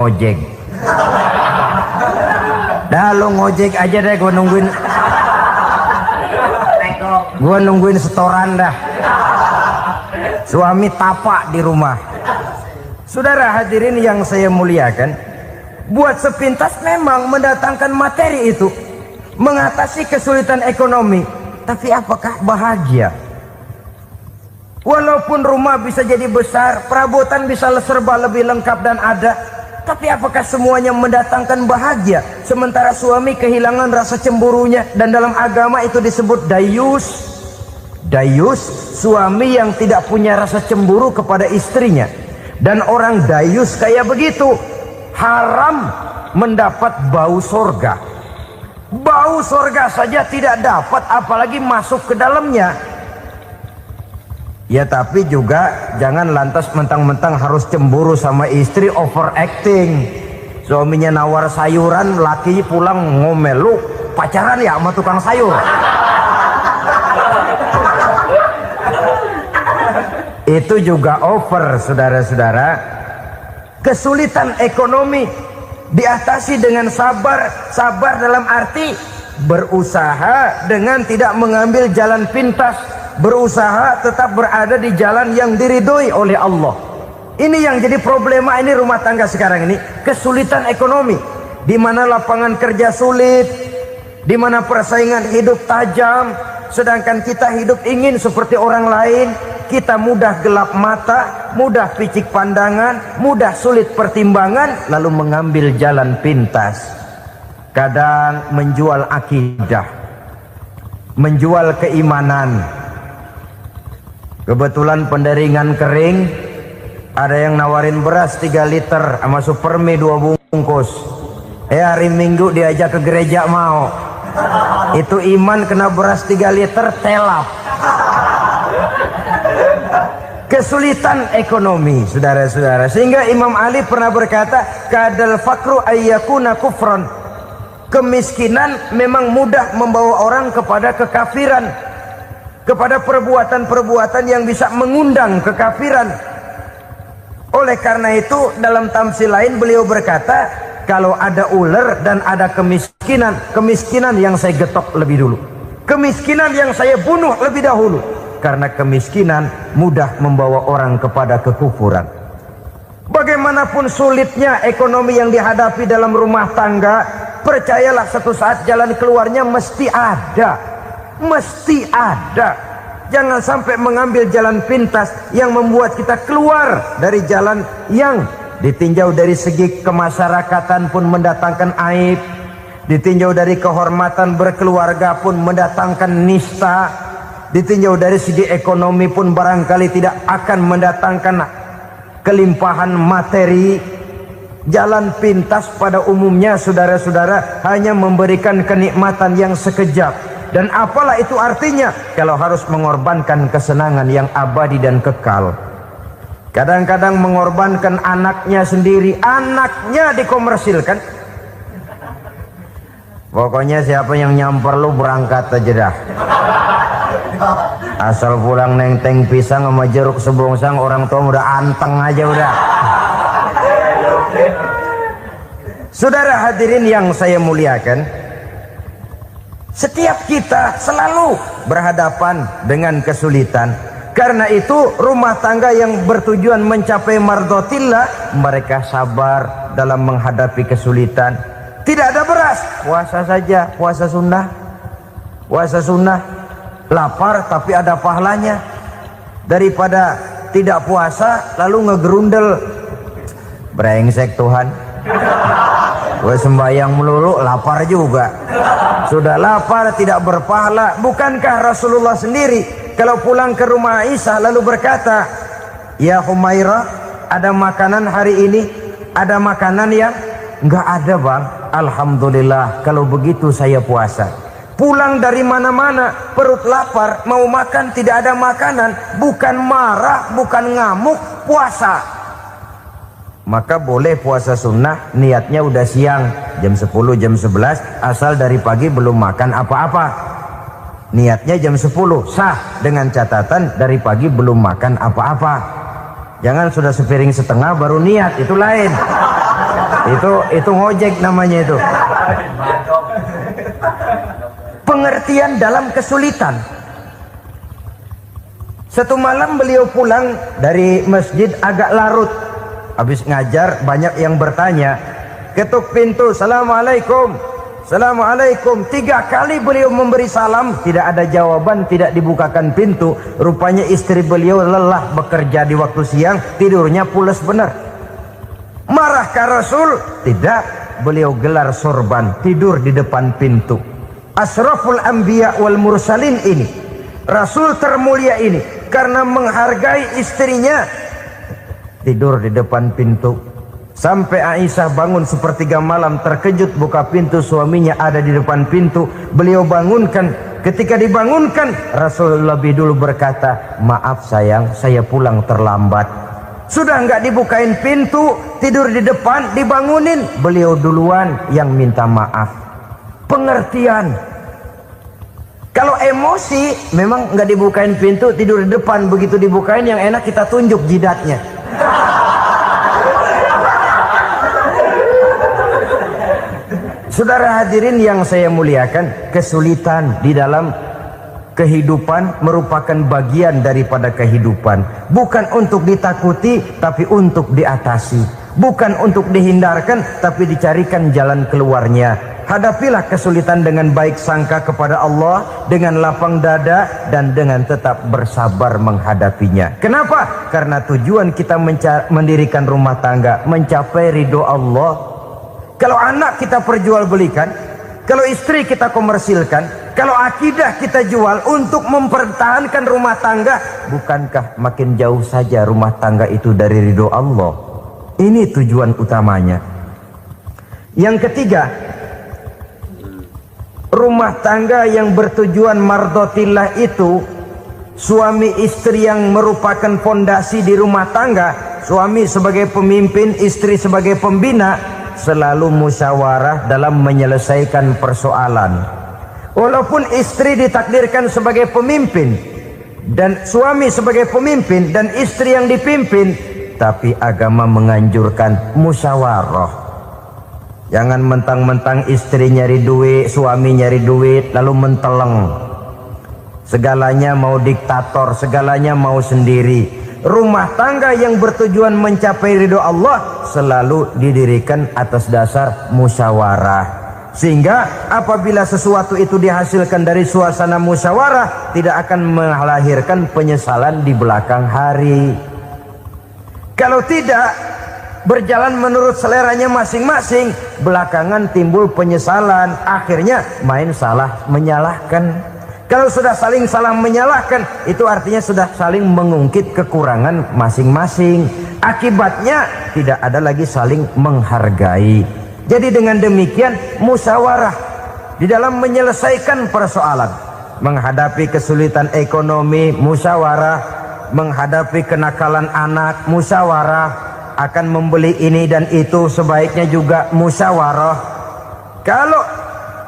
ojek. Dah lo ngojek aja deh, gua nungguin setoran dah. Suami tapak di rumah. Saudara hadirin yang saya muliakan, buat sepintas memang mendatangkan materi itu mengatasi kesulitan ekonomi, tapi apakah bahagia? Walaupun rumah bisa jadi besar, perabotan bisa serba lebih lengkap dan ada, tapi apakah semuanya mendatangkan bahagia? Sementara suami kehilangan rasa cemburunya, dan dalam agama itu disebut dayus. Dayus, suami yang tidak punya rasa cemburu kepada istrinya. Dan orang dayus kayak begitu haram mendapat bau sorga. Bau sorga saja tidak dapat, apalagi masuk ke dalamnya. Ya tapi juga jangan lantas mentang-mentang harus cemburu sama istri, overacting. Suaminya nawar sayuran, laki pulang ngomel, lu pacaran ya sama tukang sayur. Itu juga over, saudara-saudara. Kesulitan ekonomi diatasi dengan sabar. Sabar dalam arti berusaha dengan tidak mengambil jalan pintas, berusaha tetap berada di jalan yang diridhoi oleh Allah. Ini yang jadi problema ini rumah tangga sekarang ini, kesulitan ekonomi, di mana lapangan kerja sulit, di mana persaingan hidup tajam, sedangkan kita hidup ingin seperti orang lain. Kita mudah gelap mata, mudah picik pandangan, mudah sulit pertimbangan, lalu mengambil jalan pintas. Kadang menjual akidah, menjual keimanan. Kebetulan pendaringan kering, ada yang nawarin beras 3 liter sama supermi 2 bungkus. Hari Minggu diajak ke gereja mau. Itu iman kena beras 3 liter telap. Kesulitan ekonomi, saudara-saudara, sehingga Imam Ali pernah berkata, kadal fakru ayyakuna kufron. Kemiskinan memang mudah membawa orang kepada kekafiran, kepada perbuatan-perbuatan yang bisa mengundang kekafiran. Oleh karena itu dalam tamsil lain beliau berkata, kalau ada ular dan ada kemiskinan, kemiskinan yang saya getok lebih dulu, kemiskinan yang saya bunuh lebih dahulu. Karena kemiskinan mudah membawa orang kepada kekufuran. Bagaimanapun sulitnya ekonomi yang dihadapi dalam rumah tangga, percayalah satu saat jalan keluarnya mesti ada. Mesti ada. Jangan sampai mengambil jalan pintas yang membuat kita keluar dari jalan yang ditinjau dari segi kemasyarakatan pun mendatangkan aib, ditinjau dari kehormatan berkeluarga pun mendatangkan nista, ditinjau dari segi ekonomi pun barangkali tidak akan mendatangkan kelimpahan materi. Jalan pintas pada umumnya, saudara-saudara, hanya memberikan kenikmatan yang sekejap. Dan apalah itu artinya kalau harus mengorbankan kesenangan yang abadi dan kekal. Kadang-kadang mengorbankan anaknya sendiri, anaknya dikomersilkan. Pokoknya siapa yang nyamper lu berangkat aja dah. Asal pulang nenteng pisang sama jeruk sebongsang, orang tua udah anteng aja udah. Saudara hadirin yang saya muliakan, setiap kita selalu berhadapan dengan kesulitan. Karena itu rumah tangga yang bertujuan mencapai mardhatillah, mereka sabar dalam menghadapi kesulitan. Tidak ada beras, puasa saja, puasa sunnah, puasa sunnah. Lapar tapi ada pahalanya, daripada tidak puasa lalu ngegerundel. Brengsek Tuhan, gue sembahyang melulu lapar juga. Sudah lapar tidak berpahala. Bukankah Rasulullah sendiri kalau pulang ke rumah Aisyah lalu berkata, ya Humairah, ada makanan hari ini? Ada makanan yang enggak ada bang. Alhamdulillah, kalau begitu saya puasa. Pulang dari mana-mana, perut lapar, mau makan tidak ada makanan, bukan marah, bukan ngamuk, puasa. Maka boleh puasa sunnah, niatnya udah siang, jam 10, jam 11, asal dari pagi belum makan apa-apa. Niatnya jam 10, sah, dengan catatan dari pagi belum makan apa-apa. Jangan sudah sepiring setengah baru niat, itu lain. Itu ngojek namanya itu. Pengertian dalam kesulitan. Satu malam beliau pulang dari masjid agak larut. Habis ngajar banyak yang bertanya. Ketuk pintu, Assalamualaikum. Assalamualaikum. 3 kali beliau memberi salam, tidak ada jawaban, tidak dibukakan pintu. Rupanya istri beliau lelah bekerja di waktu siang, tidurnya pules benar. Marahkah Rasul? Tidak. Beliau gelar sorban, tidur di depan pintu. Asraful anbiya wal mursalin ini, Rasul termulia ini, karena menghargai istrinya, tidur di depan pintu. Sampai Aisyah bangun sepertiga malam, terkejut buka pintu, suaminya ada di depan pintu. Beliau bangunkan. Ketika dibangunkan, Rasul lebih dulu berkata, maaf sayang, saya pulang terlambat. Sudah nggak dibukain pintu, tidur di depan, dibangunin, beliau duluan yang minta maaf. Pengertian. Kalau emosi, memang nggak dibukain pintu, tidur di depan. Begitu dibukain, yang enak kita tunjuk jidatnya. Saudara hadirin yang saya muliakan, kesulitan di dalam kehidupan merupakan bagian daripada kehidupan. Bukan untuk ditakuti, tapi untuk diatasi. Bukan untuk dihindarkan, tapi dicarikan jalan keluarnya. Hadapilah kesulitan dengan baik sangka kepada Allah, dengan lapang dada, dan dengan tetap bersabar menghadapinya. Kenapa? Karena tujuan kita mendirikan rumah tangga, mencapai ridho Allah. Kalau anak kita perjualbelikan, kalau istri kita komersilkan, kalau akidah kita jual untuk mempertahankan rumah tangga, bukankah makin jauh saja rumah tangga itu dari ridho Allah? Ini tujuan utamanya. Yang ketiga, rumah tangga yang bertujuan mardotillah itu, suami istri yang merupakan fondasi di rumah tangga, suami sebagai pemimpin, istri sebagai pembina, selalu musyawarah dalam menyelesaikan persoalan. Walaupun istri ditakdirkan sebagai pemimpin dan suami sebagai pemimpin dan istri yang dipimpin, tapi agama menganjurkan musyawarah. Jangan mentang-mentang istri nyari duit, suami nyari duit, lalu menteleng. Segalanya mau diktator, segalanya mau sendiri. Rumah tangga yang bertujuan mencapai ridho Allah selalu didirikan atas dasar musyawarah. Sehingga apabila sesuatu itu dihasilkan dari suasana musyawarah, tidak akan melahirkan penyesalan di belakang hari. Kalau tidak, berjalan menurut seleranya masing-masing, belakangan timbul penyesalan, akhirnya main salah menyalahkan. Kalau sudah saling salah menyalahkan, itu artinya sudah saling mengungkit kekurangan masing-masing. Akibatnya tidak ada lagi saling menghargai. Jadi dengan demikian musyawarah di dalam menyelesaikan persoalan. Menghadapi kesulitan ekonomi, musyawarah. Menghadapi kenakalan anak, musyawarah. Akan membeli ini dan itu, sebaiknya juga musyawarah. Kalau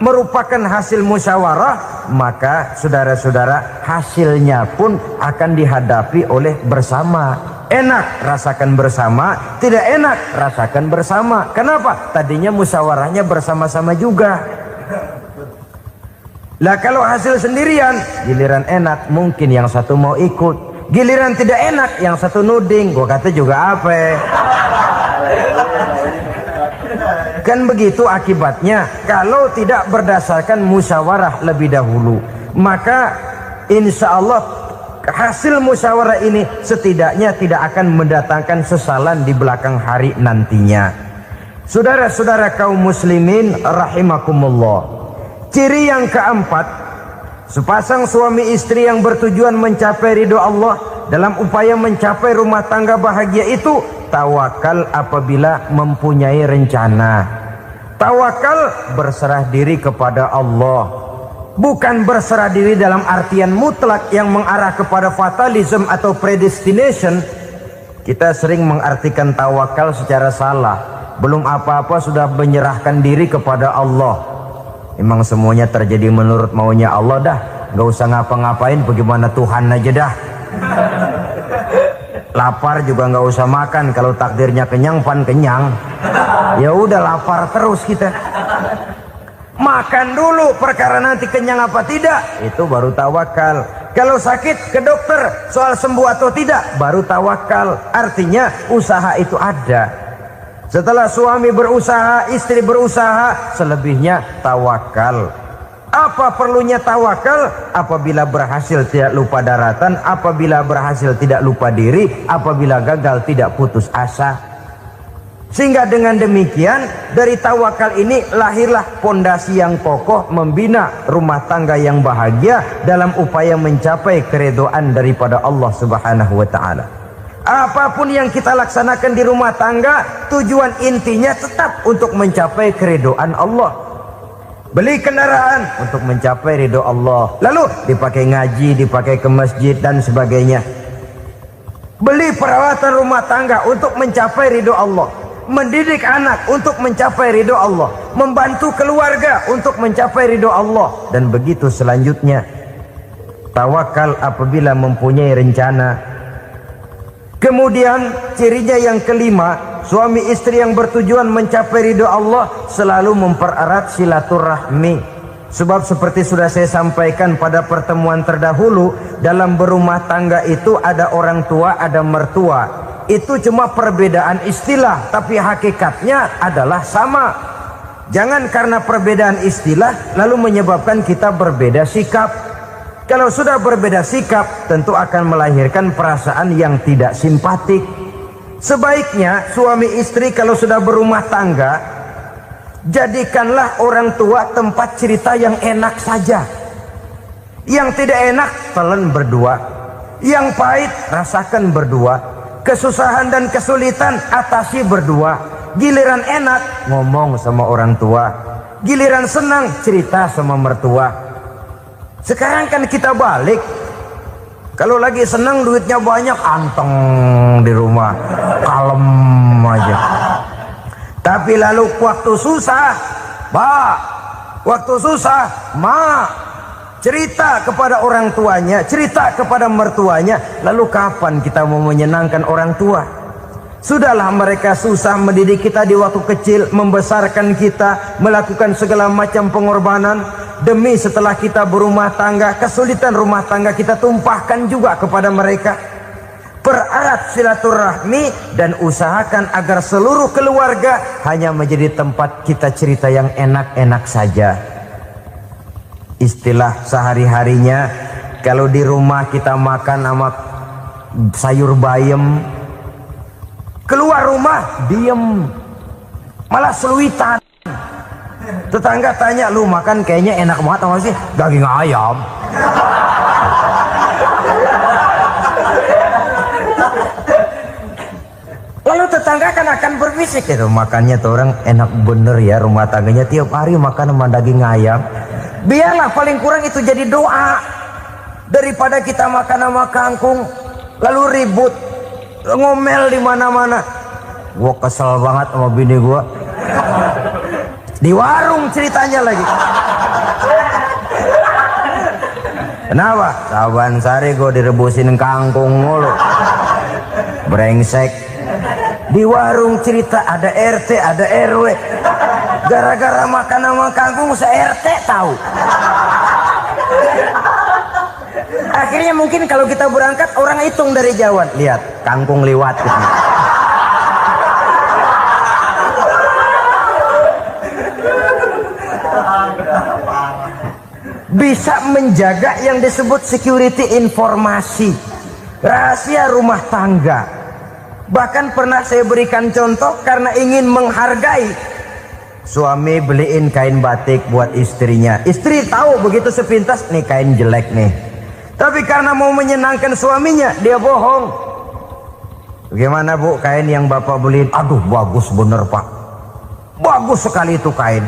merupakan hasil musyawarah, maka saudara-saudara hasilnya pun akan dihadapi oleh bersama. Enak rasakan bersama, tidak enak rasakan bersama. Kenapa? Tadinya musyawarahnya bersama-sama juga. Lah kalau hasil sendirian, giliran enak mungkin yang satu mau ikut, giliran tidak enak yang satu nuding. Gua kata juga apa? Kan begitu akibatnya kalau tidak berdasarkan musyawarah lebih dahulu. Maka insya Allah hasil musyawarah ini setidaknya tidak akan mendatangkan sesalan di belakang hari nantinya. Saudara-saudara kaum muslimin rahimakumullah. Ciri yang keempat, sepasang suami istri yang bertujuan mencapai ridho Allah dalam upaya mencapai rumah tangga bahagia itu tawakal apabila mempunyai rencana. Tawakal berserah diri kepada Allah. Bukan berserah diri dalam artian mutlak yang mengarah kepada fatalism atau predestination. Kita sering mengartikan tawakal secara salah. Belum apa-apa sudah menyerahkan diri kepada Allah. Emang semuanya terjadi menurut maunya Allah dah. Gak usah ngapa-ngapain, bagaimana Tuhan aja dah. Lapar juga nggak usah makan, kalau takdirnya kenyang pan kenyang. Ya udah lapar terus kita. Makan dulu perkara nanti kenyang apa tidak, itu baru tawakal. Kalau sakit ke dokter, soal sembuh atau tidak baru tawakal. Artinya usaha itu ada. Setelah suami berusaha, istri berusaha, selebihnya tawakal. Apa perlunya tawakal? Apabila berhasil tidak lupa daratan, apabila berhasil tidak lupa diri, apabila gagal tidak putus asa. Sehingga dengan demikian dari tawakal ini lahirlah pondasi yang kokoh membina rumah tangga yang bahagia dalam upaya mencapai keridhaan daripada Allah Subhanahu wa taala. Apapun yang kita laksanakan di rumah tangga, tujuan intinya tetap untuk mencapai keridhaan Allah. Beli kendaraan untuk mencapai ridho Allah, lalu dipakai ngaji, dipakai ke masjid dan sebagainya. Beli peralatan rumah tangga untuk mencapai ridho Allah. Mendidik anak untuk mencapai ridho Allah. Membantu keluarga untuk mencapai ridho Allah. Dan begitu selanjutnya. Tawakal apabila mempunyai rencana. Kemudian cirinya yang kelima, suami istri yang bertujuan mencapai ridho Allah selalu mempererat silaturahmi. Sebab seperti sudah saya sampaikan pada pertemuan terdahulu, dalam berumah tangga itu ada orang tua, ada mertua. Itu cuma perbedaan istilah, tapi hakikatnya adalah sama. Jangan karena perbedaan istilah lalu menyebabkan kita berbeda sikap. Kalau sudah berbeda sikap, tentu akan melahirkan perasaan yang tidak simpatik. Sebaiknya suami istri kalau sudah berumah tangga, jadikanlah orang tua tempat cerita yang enak saja. Yang tidak enak telan berdua, yang pahit rasakan berdua, kesusahan dan kesulitan atasi berdua. Giliran enak ngomong sama orang tua, giliran senang cerita sama mertua. Sekarang kan kita balik, kalau lagi senang duitnya banyak, anteng di rumah, kalem aja. Tapi lalu waktu susah, Pak, waktu susah, Ma, cerita kepada orang tuanya, cerita kepada mertuanya. Lalu kapan kita mau menyenangkan orang tua? Sudahlah mereka susah mendidik kita di waktu kecil, membesarkan kita, melakukan segala macam pengorbanan. Demi setelah kita berumah tangga, kesulitan rumah tangga kita tumpahkan juga kepada mereka. Pererat silaturahmi dan usahakan agar seluruh keluarga hanya menjadi tempat kita cerita yang enak-enak saja. Istilah sehari-harinya, kalau di rumah kita makan sama sayur bayam, keluar rumah diem, malah seluitan. Tetangga tanya, lu makan kayaknya enak banget apa sih? Daging ayam. Lalu tetangga kan akan berbisik, itu makannya tuh orang enak bener ya, rumah tangganya tiap hari makan sama daging ayam. Biarlah paling kurang itu jadi doa, daripada kita makan sama kangkung lalu ribut ngomel di mana-mana. Gua kesel banget sama bini gua. Di warung ceritanya lagi. Kenapa? Saban sari gue direbusin kangkung mulu. Brengsek. Di warung cerita ada RT, ada RW. Gara-gara makan sama kangkung se-RT tahu. Akhirnya mungkin kalau kita berangkat orang hitung dari jauhan. Lihat, kangkung liwat gitu. Bisa menjaga yang disebut security informasi, rahasia rumah tangga. Bahkan pernah saya berikan contoh karena ingin menghargai. Suami beliin kain batik buat istrinya. Istri tahu begitu sepintas, nih kain jelek nih. Tapi karena mau menyenangkan suaminya, dia bohong. Bagaimana Bu, kain yang Bapak beliin? Aduh, bagus bener Pak. Bagus sekali itu kain.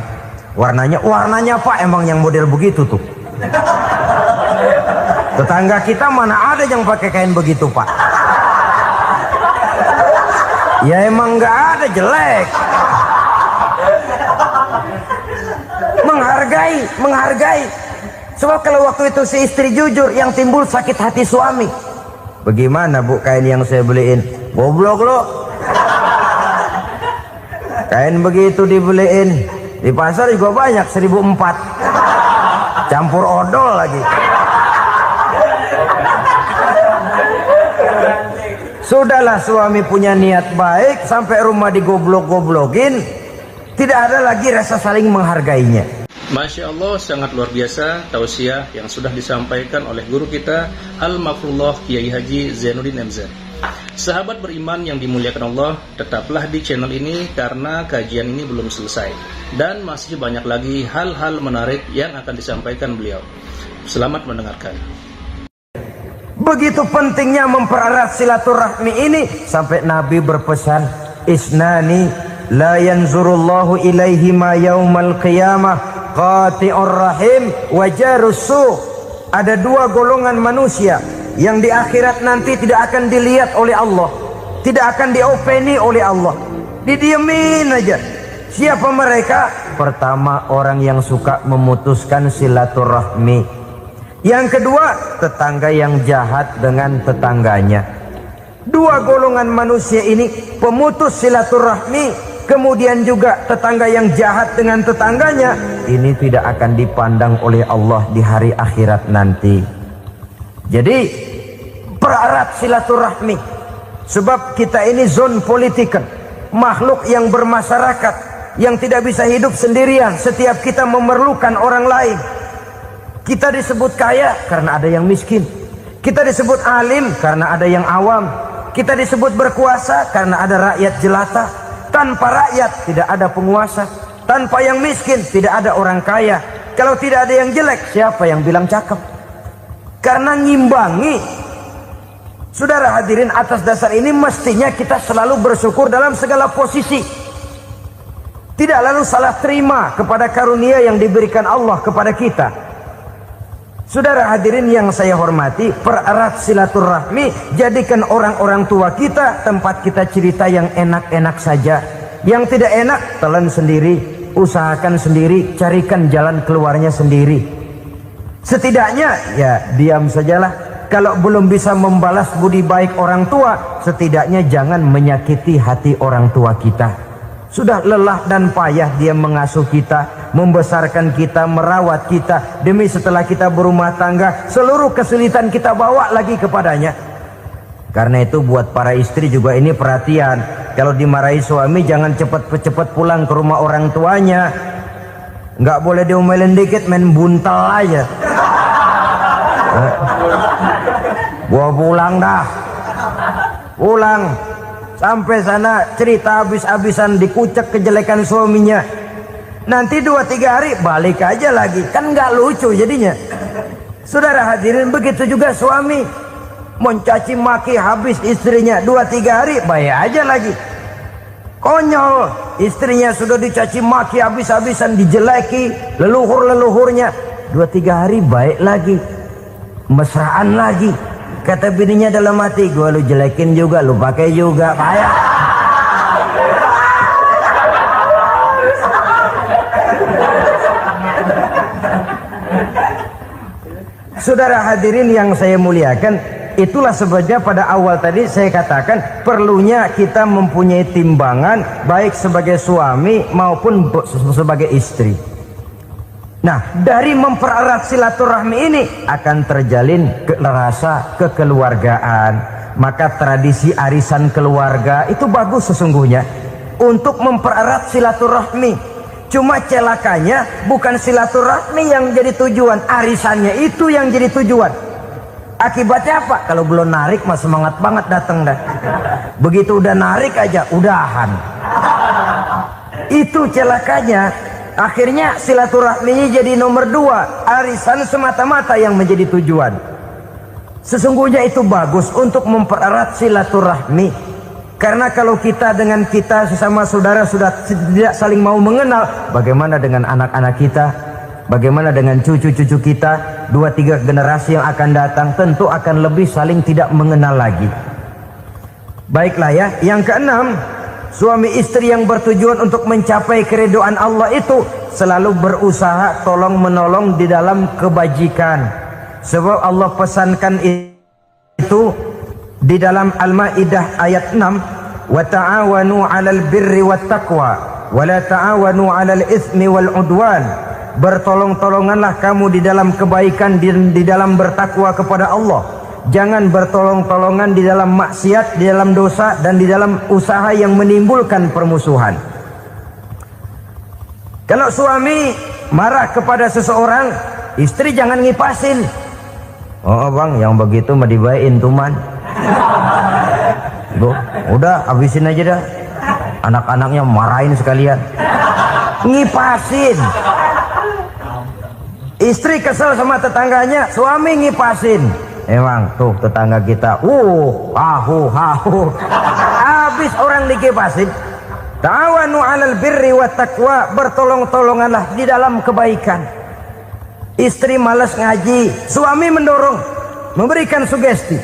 Warnanya Pak emang yang model begitu tuh. Tetangga kita mana ada yang pakai kain begitu Pak? Ya emang nggak ada, jelek. Menghargai. Sebab kalau waktu itu si istri jujur, yang timbul sakit hati suami. Bagaimana bu kain yang saya beliin? Goblok lo. Kain begitu dibeliin di pasar juga banyak 1.400, campur odol lagi. Sudahlah, suami punya niat baik sampai rumah digoblok-goblokin, tidak ada lagi rasa saling menghargainya. Masya Allah, sangat luar biasa tausiah yang sudah disampaikan oleh guru kita Al-Mafrullah Kiai Haji Zainuddin MZ. Sahabat beriman yang dimuliakan Allah, tetaplah di channel ini karena kajian ini belum selesai dan masih banyak lagi hal-hal menarik yang akan disampaikan beliau. Selamat mendengarkan. Begitu pentingnya mempererat silaturahmi ini sampai Nabi berpesan, isnani la yanzurullahu ilaihima yaumal qiyamah qati'ur rahim wa jarus su'. Ada dua golongan manusia yang di akhirat nanti tidak akan dilihat oleh Allah, tidak akan diopeni oleh Allah, didiemin aja. Siapa mereka? Pertama, orang yang suka memutuskan silaturahmi. Yang kedua, tetangga yang jahat dengan tetangganya. Dua golongan manusia ini, pemutus silaturahmi, kemudian juga tetangga yang jahat dengan tetangganya, ini tidak akan dipandang oleh Allah di hari akhirat nanti. Jadi pererat silaturahmi, sebab kita ini zon politiken, makhluk yang bermasyarakat, yang tidak bisa hidup sendirian. Setiap kita memerlukan orang lain. Kita disebut kaya karena ada yang miskin, kita disebut alim karena ada yang awam, kita disebut berkuasa karena ada rakyat jelata. Tanpa rakyat tidak ada penguasa, tanpa yang miskin tidak ada orang kaya. Kalau tidak ada yang jelek, siapa yang bilang cakep? Karena ngimbangi. Saudara hadirin, atas dasar ini mestinya kita selalu bersyukur dalam segala posisi, tidak lalu salah terima kepada karunia yang diberikan Allah kepada kita. Saudara hadirin yang saya hormati, pererat silaturahmi, jadikan orang-orang tua kita tempat kita cerita yang enak-enak saja. Yang tidak enak, telan sendiri, usahakan sendiri, carikan jalan keluarnya sendiri. Setidaknya ya diam sajalah. Kalau belum bisa membalas budi baik orang tua, setidaknya jangan menyakiti hati orang tua kita. Sudah lelah dan payah dia mengasuh kita, membesarkan kita, merawat kita. Demi setelah kita berumah tangga, seluruh kesulitan kita bawa lagi kepadanya. Karena itu buat para istri juga ini perhatian. Kalau dimarahi suami, jangan cepat-cepat pulang ke rumah orang tuanya. Nggak boleh diomelin dikit, main buntal aja. Gua pulang dah. Pulang. Sampai sana cerita habis-habisan, dikucek kejelekan suaminya. Nanti 2-3 hari balik aja lagi. Kan nggak lucu jadinya. Saudara hadirin, begitu juga suami. Mencaci maki habis istrinya, 2-3 hari baik aja lagi. Konyol, istrinya sudah dicaci maki habis-habisan, dijeleki leluhur-leluhurnya, 2-3 hari baik lagi, mesraan lagi. Kata bininya dalam hati, gua lu jelekin juga, lu pakai juga, payah. Saudara hadirin yang saya muliakan, itulah sebabnya pada awal tadi saya katakan perlunya kita mempunyai timbangan baik sebagai suami maupun sebagai istri. Nah, dari mempererat silaturahmi ini akan terjalin rasa kekeluargaan. Maka tradisi arisan keluarga itu bagus sesungguhnya untuk mempererat silaturahmi. Cuma celakanya bukan silaturahmi yang jadi tujuan, arisannya itu yang jadi tujuan. Akibatnya apa? Kalau belum narik mah semangat banget datang dah. Begitu udah narik aja udahan. Itu celakanya. Akhirnya silaturahminya jadi nomor 2, arisan semata-mata yang menjadi tujuan. Sesungguhnya itu bagus untuk mempererat silaturahmi. Karena kalau kita dengan kita sesama saudara sudah tidak saling mau mengenal, bagaimana dengan anak-anak kita? Bagaimana dengan cucu-cucu kita? 2-3 generasi yang akan datang tentu akan lebih saling tidak mengenal lagi. Baiklah ya, yang keenam, suami istri yang bertujuan untuk mencapai keridhaan Allah itu selalu berusaha tolong menolong di dalam kebajikan. Sebab Allah pesankan itu di dalam Al-Maidah ayat 6, wa ta'awanu 'alal birri wat taqwa wa la ta'awanu 'alal itsmi wal 'udwan. Bertolong-tolonganlah kamu di dalam kebaikan, di dalam bertakwa kepada Allah. Jangan bertolong-tolongan di dalam maksiat, di dalam dosa, dan di dalam usaha yang menimbulkan permusuhan. Kalau suami marah kepada seseorang, istri jangan ngipasin. Oh bang, yang begitu mah dibayain tuman. Udah habisin aja dah. Anak-anaknya marahin sekalian. Ngipasin. Istri kesel sama tetangganya, suami ngipasin. Emang tuh tetangga kita, hahu. Habis orang dikipasin. Ta'awanu 'alal birri wat taqwa, bertolong-tolonganlah di dalam kebaikan. Istri malas ngaji, suami mendorong, memberikan sugesti.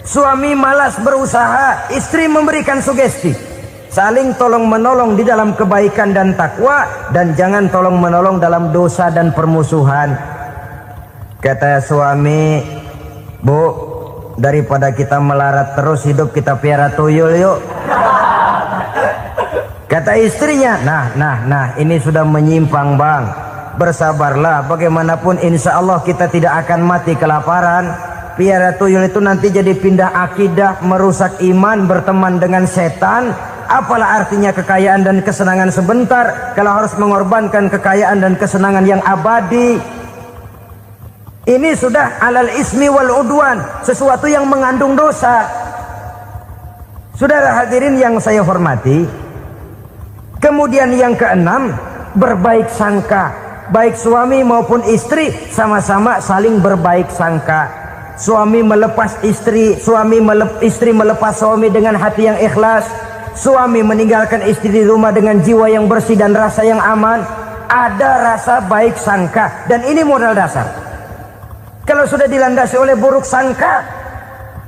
Suami malas berusaha, istri memberikan sugesti. Saling tolong menolong di dalam kebaikan dan takwa, dan jangan tolong menolong dalam dosa dan permusuhan. Kata suami, Bu, daripada kita melarat terus hidup, kita piara tuyul yuk. Kata istrinya, nah ini sudah menyimpang bang. Bersabarlah, bagaimanapun insya Allah kita tidak akan mati kelaparan. Piara tuyul itu nanti jadi pindah akidah, merusak iman, berteman dengan setan. Apalah artinya kekayaan dan kesenangan sebentar kalau harus mengorbankan kekayaan dan kesenangan yang abadi. Ini sudah alal ismi wal udwan, sesuatu yang mengandung dosa. Saudara hadirin yang saya hormati, kemudian yang keenam, berbaik sangka. Baik suami maupun istri sama-sama saling berbaik sangka. Suami melepas istri, istri melepas suami dengan hati yang ikhlas. Suami meninggalkan istri di rumah dengan jiwa yang bersih dan rasa yang aman. Ada rasa baik sangka, dan ini modal dasar. Kalau sudah dilandasi oleh buruk sangka,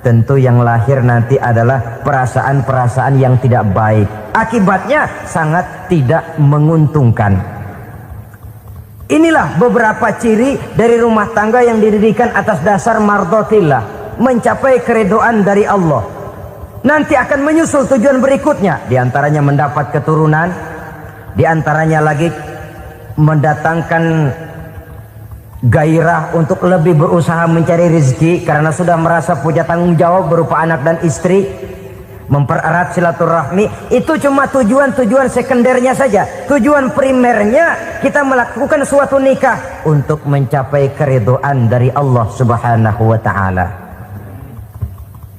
tentu yang lahir nanti adalah perasaan-perasaan yang tidak baik. Akibatnya sangat tidak menguntungkan. Inilah beberapa ciri dari rumah tangga yang didirikan atas dasar mardhatillah, mencapai keridhaan dari Allah. Nanti akan menyusul tujuan berikutnya, diantaranya mendapat keturunan, diantaranya lagi mendatangkan gairah untuk lebih berusaha mencari rezeki karena sudah merasa punya tanggung jawab berupa anak dan istri. Mempererat silaturahmi itu cuma tujuan-tujuan sekundernya saja. Tujuan primernya kita melakukan suatu nikah untuk mencapai keridhaan dari Allah Subhanahu wa taala.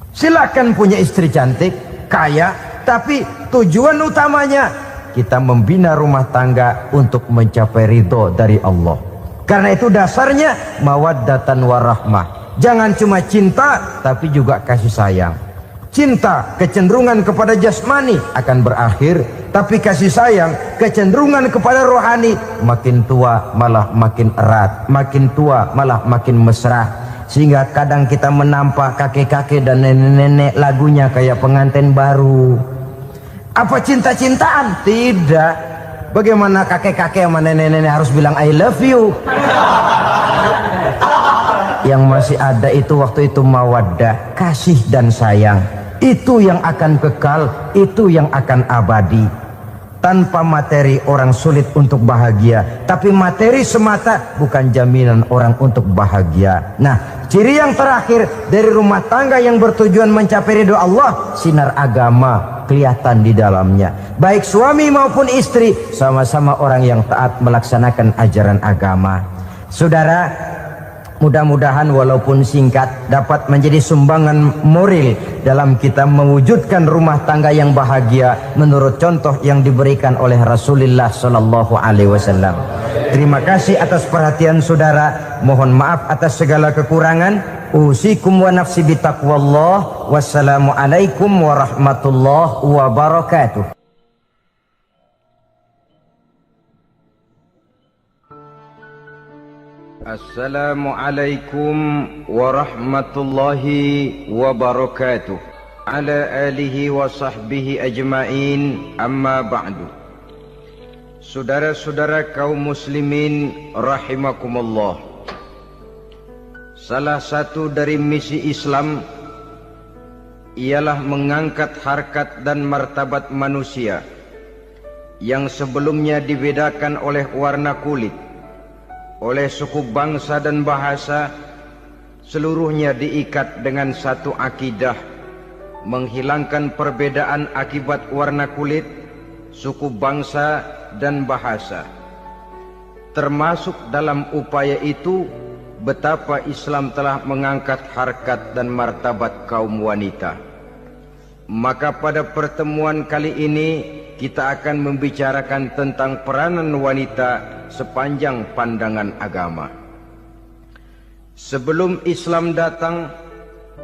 Silakan punya istri cantik, kaya, tapi tujuan utamanya kita membina rumah tangga untuk mencapai ridho dari Allah. Karena itu dasarnya mawaddatan warahmah. Jangan cuma cinta, tapi juga kasih sayang. Cinta, kecenderungan kepada jasmani akan berakhir, tapi kasih sayang, kecenderungan kepada rohani, makin tua malah makin erat, makin tua malah makin mesra. Sehingga kadang kita menampak kakek-kakek dan nenek-nenek lagunya kayak pengantin baru. Apa cinta-cintaan? Tidak. Bagaimana kakek-kakek sama nenek-nenek harus bilang I love you? Yang masih ada itu waktu itu mawaddah, kasih dan sayang. Itu yang akan kekal, itu yang akan abadi. Tanpa materi orang sulit untuk bahagia, tapi materi semata bukan jaminan orang untuk bahagia. Nah, ciri yang terakhir dari rumah tangga yang bertujuan mencapai ridho Allah, sinar agama kelihatan di dalamnya. Baik suami maupun istri sama-sama orang yang taat melaksanakan ajaran agama. Saudara, mudah-mudahan walaupun singkat dapat menjadi sumbangan moral dalam kita mewujudkan rumah tangga yang bahagia menurut contoh yang diberikan oleh Rasulullah Sallallahu Alaihi Wasallam. Terima kasih atas perhatian saudara. Mohon maaf atas segala kekurangan. Usikum wa nafsi bitaqwallah. Wassalamualaikum warahmatullahi wabarakatuh. Assalamualaikum warahmatullahi wabarakatuh. Ala alihi wa sahbihi ajma'in, amma ba'du. Saudara-saudara kaum muslimin rahimakumullah, salah satu dari misi Islam ialah mengangkat harkat dan martabat manusia yang sebelumnya dibedakan oleh warna kulit, oleh suku bangsa dan bahasa, seluruhnya diikat dengan satu akidah, menghilangkan perbedaan akibat warna kulit, suku bangsa dan bahasa. Termasuk dalam upaya itu betapa Islam telah mengangkat harkat dan martabat kaum wanita. Maka pada pertemuan kali ini kita akan membicarakan tentang peranan wanita sepanjang pandangan agama. Sebelum Islam datang,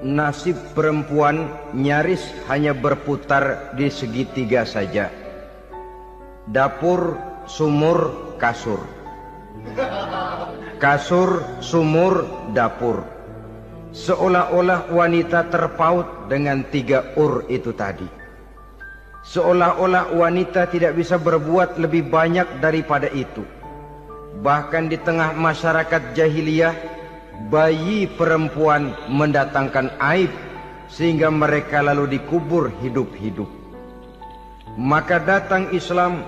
nasib perempuan nyaris hanya berputar di segitiga saja. Dapur, sumur, kasur. Kasur, sumur, dapur. Seolah-olah wanita terpaut dengan 3 itu tadi. Seolah-olah wanita tidak bisa berbuat lebih banyak daripada itu. Bahkan di tengah masyarakat jahiliyah, bayi perempuan mendatangkan aib sehingga mereka lalu dikubur hidup-hidup. Maka datang Islam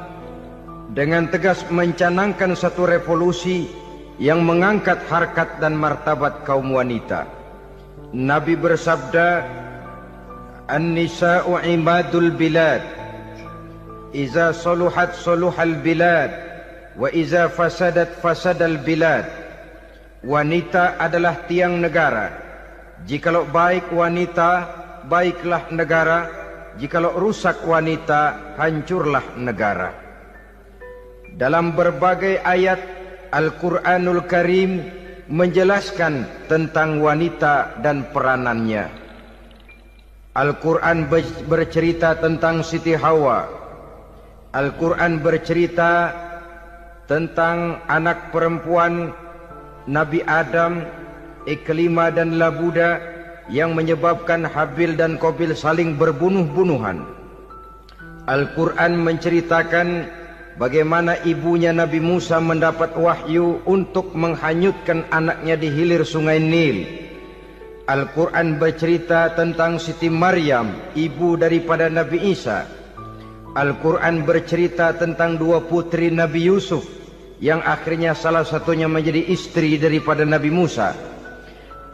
dengan tegas mencanangkan satu revolusi yang mengangkat harkat dan martabat kaum wanita. Nabi bersabda, "An-nisa'u imadul bilad. Iza saluhat saluhal bilad, wa iza fasadat fasadal bilad." Wanita adalah tiang negara. Jikalau baik wanita, baiklah negara. Jikalau rusak wanita, hancurlah negara. Dalam berbagai ayat Al-Quranul Karim menjelaskan tentang wanita dan peranannya. Al-Quran bercerita tentang Siti Hawa. Al-Quran bercerita tentang anak perempuan Nabi Adam, Iklimah dan Labuda yang menyebabkan Habil dan Qabil saling berbunuh-bunuhan. Al-Quran menceritakan bagaimana ibunya Nabi Musa mendapat wahyu untuk menghanyutkan anaknya di hilir sungai Nil. Al-Quran bercerita tentang Siti Maryam, ibu daripada Nabi Isa. Al-Quran bercerita tentang 2 putri Nabi Yusuf, yang akhirnya salah satunya menjadi istri daripada Nabi Musa.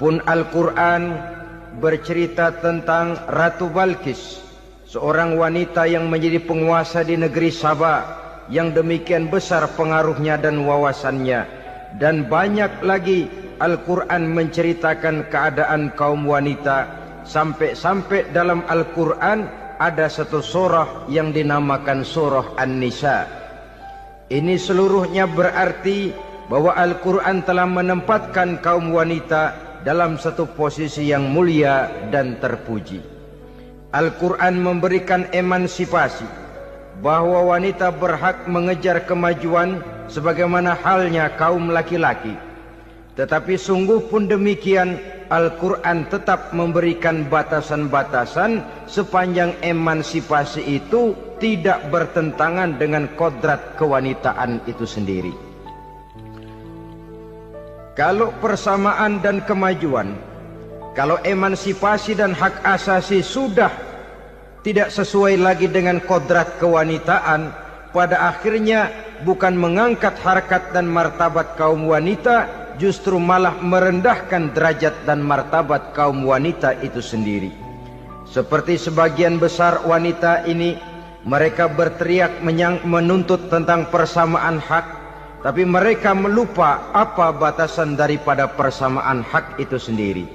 Pun Al-Quran bercerita tentang Ratu Balkis, seorang wanita yang menjadi penguasa di negeri Sabah, yang demikian besar pengaruhnya dan wawasannya. Dan banyak lagi Al-Quran menceritakan keadaan kaum wanita, sampai-sampai dalam Al-Quran ada satu surah yang dinamakan surah An-Nisa. Ini seluruhnya berarti bahwa Al-Quran telah menempatkan kaum wanita dalam satu posisi yang mulia dan terpuji. Al-Quran memberikan emansipasi, bahwa wanita berhak mengejar kemajuan sebagaimana halnya kaum laki-laki. Tetapi sungguh pun demikian, Al-Quran tetap memberikan batasan-batasan sepanjang emansipasi itu tidak bertentangan dengan kodrat kewanitaan itu sendiri. Kalau persamaan dan kemajuan, kalau emansipasi dan hak asasi sudah tidak sesuai lagi dengan kodrat kewanitaan, pada akhirnya bukan mengangkat harkat dan martabat kaum wanita, justru malah merendahkan derajat dan martabat kaum wanita itu sendiri. Seperti sebagian besar wanita ini, mereka berteriak menuntut tentang persamaan hak, tapi mereka melupa apa batasan daripada persamaan hak itu sendiri.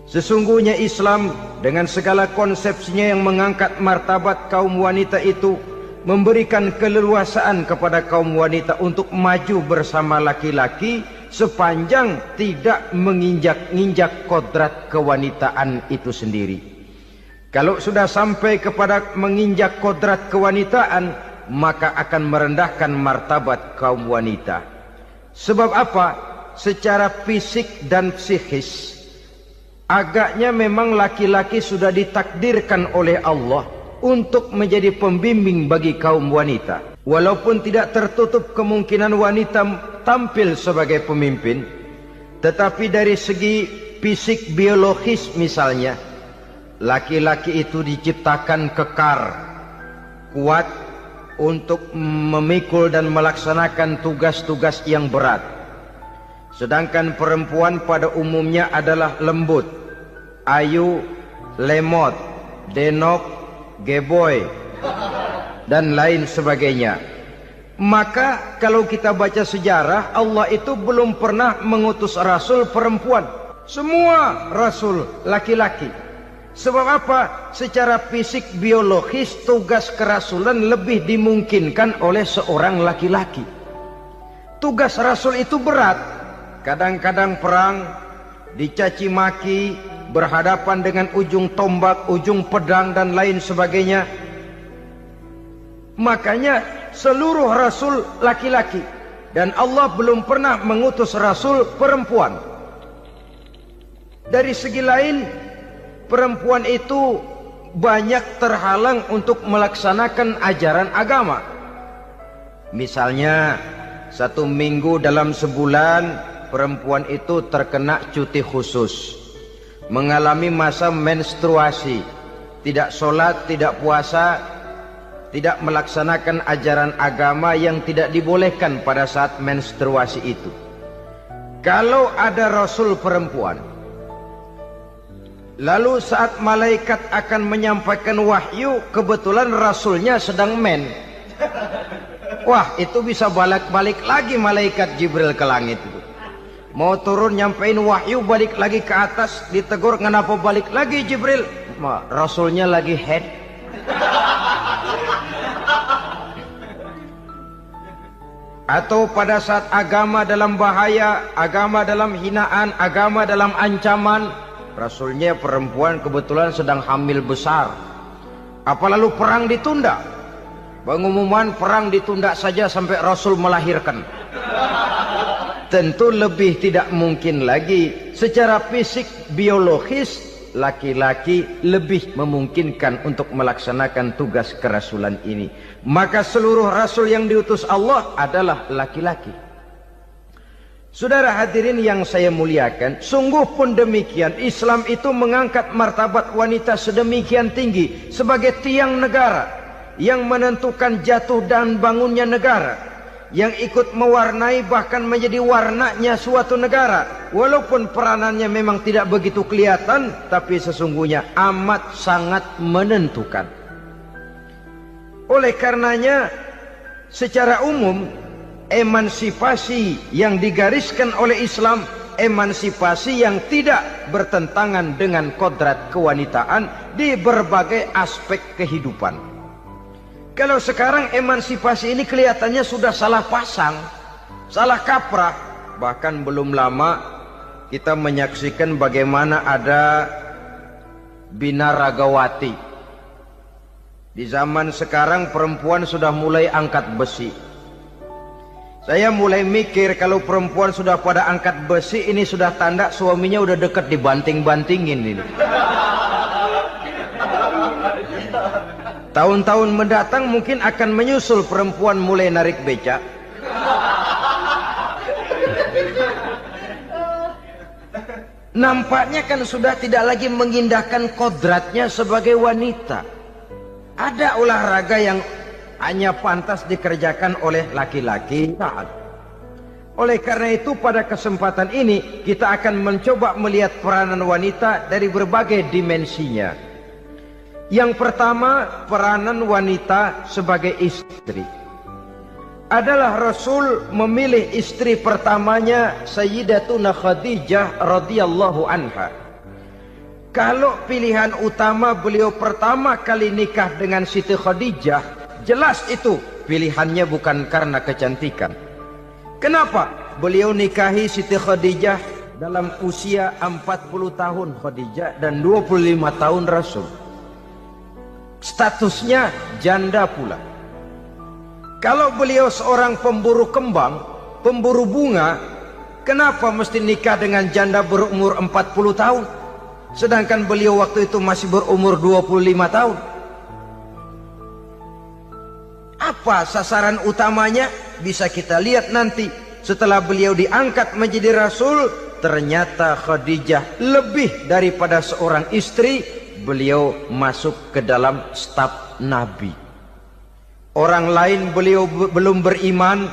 Sesungguhnya Islam dengan segala konsepsinya yang mengangkat martabat kaum wanita itu memberikan keleluasaan kepada kaum wanita untuk maju bersama laki-laki sepanjang tidak menginjak-injak kodrat kewanitaan itu sendiri. Kalau sudah sampai kepada menginjak kodrat kewanitaan, maka akan merendahkan martabat kaum wanita. Sebab apa? Secara fisik dan psikis, agaknya memang laki-laki sudah ditakdirkan oleh Allah untuk menjadi pembimbing bagi kaum wanita. Walaupun tidak tertutup kemungkinan wanita tampil sebagai pemimpin, tetapi dari segi fisik biologis misalnya, laki-laki itu diciptakan kekar, kuat untuk memikul dan melaksanakan tugas-tugas yang berat. Sedangkan perempuan pada umumnya adalah lembut, ayu, lemot, denok, geboy, dan lain sebagainya. Maka kalau kita baca sejarah, Allah itu belum pernah mengutus rasul perempuan. Semua rasul laki-laki. Sebab apa? Secara fisik biologis tugas kerasulan lebih dimungkinkan oleh seorang laki-laki. Tugas rasul itu berat. Kadang-kadang perang, dicaci maki, berhadapan dengan ujung tombak, ujung pedang dan lain sebagainya. Makanya seluruh rasul laki-laki, dan Allah belum pernah mengutus rasul perempuan. Dari segi lain, perempuan itu banyak terhalang untuk melaksanakan ajaran agama. Misalnya 1 minggu dalam sebulan perempuan itu terkena cuti khusus, mengalami masa menstruasi, tidak sholat, tidak puasa, tidak melaksanakan ajaran agama yang tidak dibolehkan pada saat menstruasi itu. Kalau ada rasul perempuan, lalu saat malaikat akan menyampaikan wahyu, kebetulan rasulnya sedang wah, itu bisa balik-balik lagi malaikat Jibril ke langit itu. Mau turun nyampein wahyu, balik lagi ke atas, ditegur, kenapa balik lagi Jibril? Rasulnya lagi head. Atau pada saat agama dalam bahaya, agama dalam hinaan, agama dalam ancaman, rasulnya perempuan kebetulan sedang hamil besar. Apa lalu perang ditunda? Pengumuman perang ditunda saja sampai rasul melahirkan. Tentu lebih tidak mungkin lagi. Secara fisik biologis, laki-laki lebih memungkinkan untuk melaksanakan tugas kerasulan ini. Maka seluruh rasul yang diutus Allah adalah laki-laki. Saudara hadirin yang saya muliakan, sungguh pun demikian, Islam itu mengangkat martabat wanita sedemikian tinggi sebagai tiang negara yang menentukan jatuh dan bangunnya negara, yang ikut mewarnai bahkan menjadi warnanya suatu negara. Walaupun peranannya memang tidak begitu kelihatan, tapi sesungguhnya amat sangat menentukan. Oleh karenanya, secara umum, emansipasi yang digariskan oleh Islam, emansipasi yang tidak bertentangan dengan kodrat kewanitaan di berbagai aspek kehidupan. Kalau sekarang emansipasi ini kelihatannya sudah salah pasang, salah kaprah. Bahkan belum lama kita menyaksikan bagaimana ada binaragawati. Di zaman sekarang perempuan sudah mulai angkat besi. Saya mulai mikir kalau perempuan sudah pada angkat besi, ini sudah tanda suaminya udah dekat dibanting-bantingin ini. Tahun-tahun mendatang mungkin akan menyusul perempuan mulai narik becak. Nampaknya kan sudah tidak lagi mengindahkan kodratnya sebagai wanita. Ada olahraga yang hanya pantas dikerjakan oleh laki-laki. Oleh karena itu pada kesempatan ini kita akan mencoba melihat peranan wanita dari berbagai dimensinya. Yang pertama, peranan wanita sebagai istri. Adalah Rasul memilih istri pertamanya Sayyidatuna Khadijah radhiyallahu anha. Kalau pilihan utama beliau pertama kali nikah dengan Siti Khadijah, jelas itu pilihannya bukan karena kecantikan. Kenapa? Beliau nikahi Siti Khadijah dalam usia 40 tahun Khadijah dan 25 tahun Rasul. Statusnya janda pula. Kalau beliau seorang pemburu kembang, pemburu bunga, kenapa mesti nikah dengan janda berumur 40 tahun? Sedangkan beliau waktu itu masih berumur 25 tahun. Apa sasaran utamanya? Bisa kita lihat nanti. Setelah beliau diangkat menjadi Rasul, ternyata Khadijah lebih daripada seorang istri, beliau masuk ke dalam staf Nabi. Orang lain beliau belum beriman,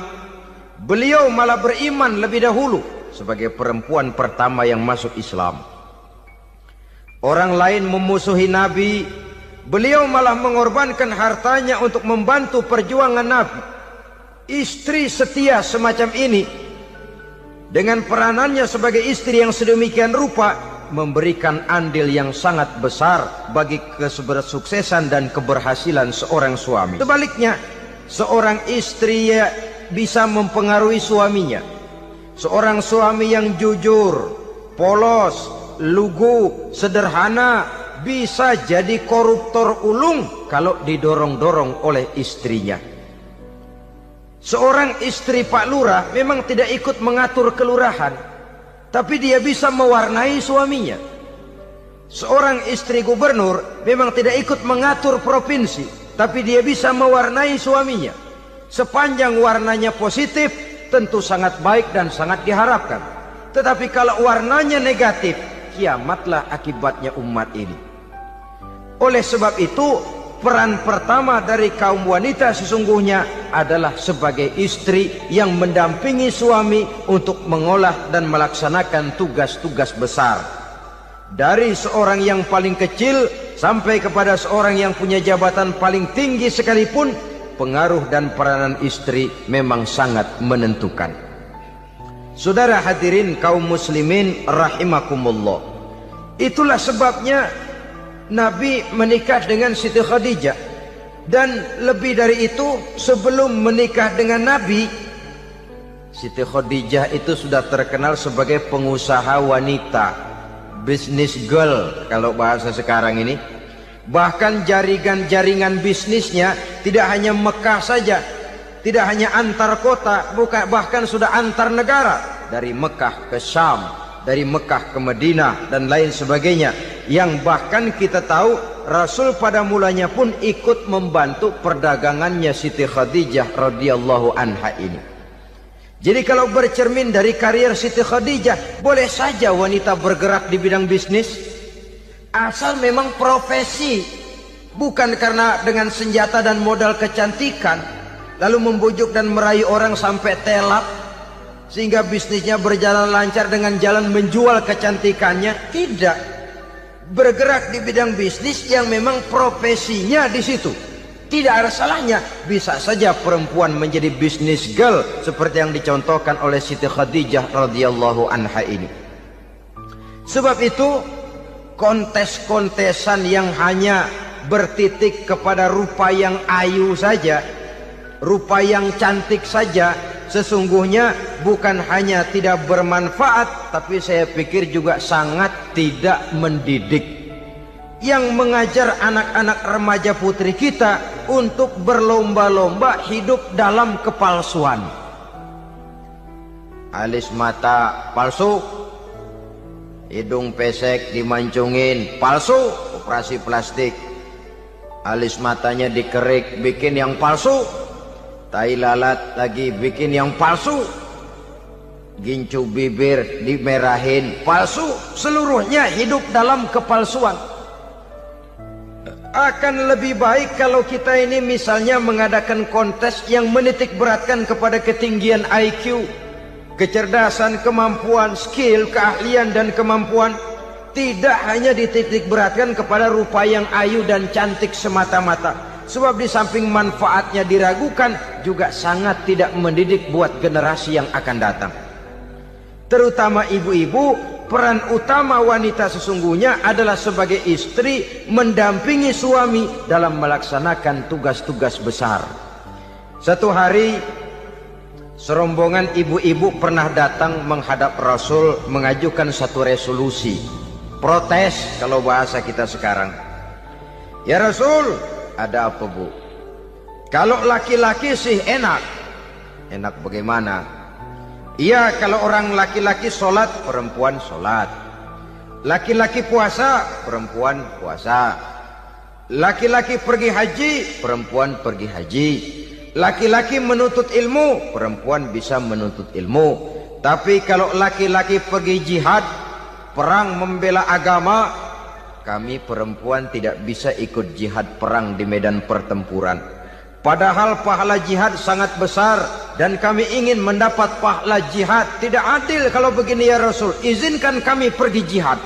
beliau malah beriman lebih dahulu sebagai perempuan pertama yang masuk Islam. Orang lain memusuhi Nabi, beliau malah mengorbankan hartanya untuk membantu perjuangan Nabi. Istri setia semacam ini, dengan peranannya sebagai istri yang sedemikian rupa, memberikan andil yang sangat besar bagi kesuksesan dan keberhasilan seorang suami. Sebaliknya, seorang istri bisa mempengaruhi suaminya. Seorang suami yang jujur, polos, lugu, sederhana, bisa jadi koruptor ulung kalau didorong-dorong oleh istrinya. Seorang istri Pak Lurah memang tidak ikut mengatur kelurahan, tapi dia bisa mewarnai suaminya. Seorang istri gubernur memang tidak ikut mengatur provinsi, tapi dia bisa mewarnai suaminya. Sepanjang warnanya positif, tentu sangat baik dan sangat diharapkan. Tetapi kalau warnanya negatif, kiamatlah akibatnya umat ini. Oleh sebab itu, peran pertama dari kaum wanita sesungguhnya adalah sebagai istri yang mendampingi suami untuk mengolah dan melaksanakan tugas-tugas besar. Dari seorang yang paling kecil sampai kepada seorang yang punya jabatan paling tinggi sekalipun, pengaruh dan peranan istri memang sangat menentukan. Saudara hadirin kaum muslimin rahimakumullah. Itulah sebabnya Nabi menikah dengan Siti Khadijah, dan lebih dari itu, sebelum menikah dengan Nabi, Siti Khadijah itu sudah terkenal sebagai pengusaha wanita, business girl kalau bahasa sekarang ini. Bahkan jaringan bisnisnya tidak hanya Mekah saja, tidak hanya antar kota, bahkan sudah antar negara, dari Mekah ke Syam, dari Mekah ke Madinah dan lain sebagainya, yang bahkan kita tahu Rasul pada mulanya pun ikut membantu perdagangannya Siti Khadijah radhiyallahu anha ini. Jadi kalau bercermin dari karier Siti Khadijah, boleh saja wanita bergerak di bidang bisnis, asal memang profesi, bukan karena dengan senjata dan modal kecantikan lalu membujuk dan merayu orang sampai telap sehingga bisnisnya berjalan lancar dengan jalan menjual kecantikannya. Tidak, bergerak di bidang bisnis yang memang profesinya di situ. Tidak ada salahnya. Bisa saja perempuan menjadi business girl seperti yang dicontohkan oleh Siti Khadijah radhiyallahu anha ini. Sebab itu, kontes-kontesan yang hanya bertitik kepada rupa yang ayu saja, rupa yang cantik saja, sesungguhnya bukan hanya tidak bermanfaat, tapi saya pikir juga sangat tidak mendidik. Yang mengajar anak-anak remaja putri kita untuk berlomba-lomba hidup dalam kepalsuan. Alis mata palsu, hidung pesek dimancungin palsu, operasi plastik. Alis matanya dikerik, bikin yang palsu. Tai lalat lagi bikin yang palsu. Gincu bibir dimerahin, palsu. Seluruhnya hidup dalam kepalsuan. Akan lebih baik kalau kita ini misalnya mengadakan kontes yang menitik beratkan kepada ketinggian IQ, kecerdasan, kemampuan, skill, keahlian dan kemampuan. Tidak hanya dititik beratkan kepada rupa yang ayu dan cantik semata-mata. Sebab di samping manfaatnya diragukan, juga sangat tidak mendidik buat generasi yang akan datang. Terutama ibu-ibu, peran utama wanita sesungguhnya adalah sebagai istri mendampingi suami dalam melaksanakan tugas-tugas besar. Satu hari, serombongan ibu-ibu pernah datang menghadap Rasul mengajukan satu resolusi. Protes kalau bahasa kita sekarang. Ya Rasul, ada apa bu? Kalau laki-laki sih enak. Enak bagaimana? Iya, kalau orang laki-laki sholat, perempuan sholat. Laki-laki puasa, perempuan puasa. Laki-laki pergi haji, perempuan pergi haji. Laki-laki menuntut ilmu, perempuan bisa menuntut ilmu. Tapi kalau laki-laki pergi jihad, perang membela agama, kami perempuan tidak bisa ikut jihad perang di medan pertempuran. Padahal pahala jihad sangat besar dan kami ingin mendapat pahala jihad. Tidak adil kalau begini ya Rasul, izinkan kami pergi jihad.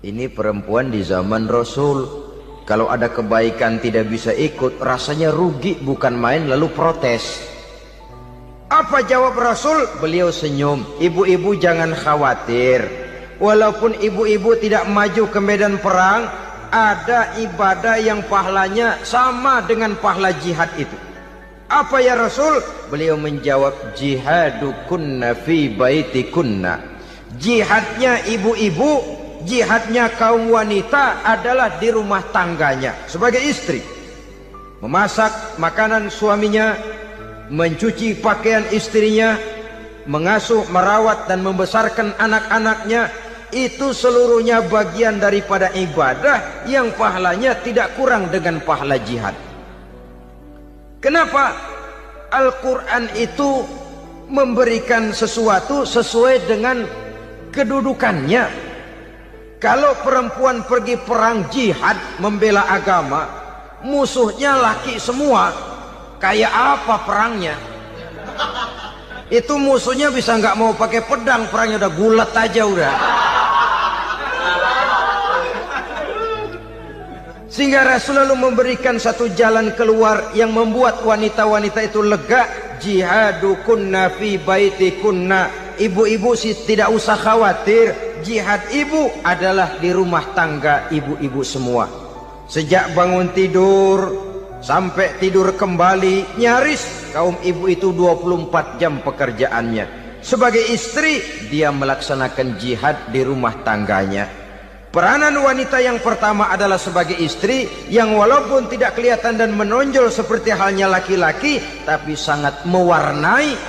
Ini perempuan di zaman Rasul. Kalau ada kebaikan tidak bisa ikut, rasanya rugi bukan main, lalu protes. Apa jawab Rasul? Beliau senyum. Ibu-ibu jangan khawatir. Walaupun ibu-ibu tidak maju ke medan perang, ada ibadah yang pahalanya sama dengan pahala jihad itu. Apa ya Rasul? Beliau menjawab, jihadukunna fi baitikunna. Jihadnya ibu-ibu, jihadnya kaum wanita adalah di rumah tangganya sebagai istri. Memasak makanan suaminya, mencuci pakaian istrinya, mengasuh, merawat dan membesarkan anak-anaknya, itu seluruhnya bagian daripada ibadah yang pahalanya tidak kurang dengan pahala jihad. Kenapa? Al-Quran itu memberikan sesuatu sesuai dengan kedudukannya. Kalau perempuan pergi perang jihad membela agama, musuhnya laki semua, kayak apa perangnya? Itu musuhnya bisa nggak mau pakai pedang, perangnya udah gulat aja udah. Sehingga Rasul lalu memberikan satu jalan keluar yang membuat wanita-wanita itu lega. Jihadukunna fi baitikunna. Ibu-ibu sih tidak usah khawatir, jihad ibu adalah di rumah tangga ibu-ibu semua. Sejak bangun tidur sampai tidur kembali, nyaris kaum ibu itu 24 jam pekerjaannya. Sebagai istri, dia melaksanakan jihad di rumah tangganya. Peranan wanita yang pertama adalah sebagai istri, yang walaupun tidak kelihatan dan menonjol seperti halnya laki-laki, tapi sangat mewarnai,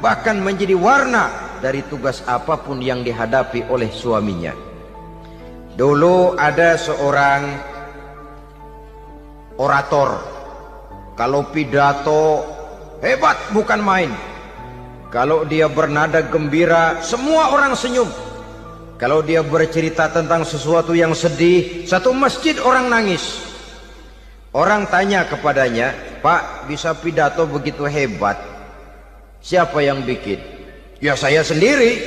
bahkan menjadi warna dari tugas apapun yang dihadapi oleh suaminya. Dulu ada seorang orator, kalau pidato hebat bukan main. Kalau dia bernada gembira, semua orang senyum. Kalau dia bercerita tentang sesuatu yang sedih, satu masjid orang nangis. Orang tanya kepadanya, Pak, bisa pidato begitu hebat, siapa yang bikin? Ya saya sendiri.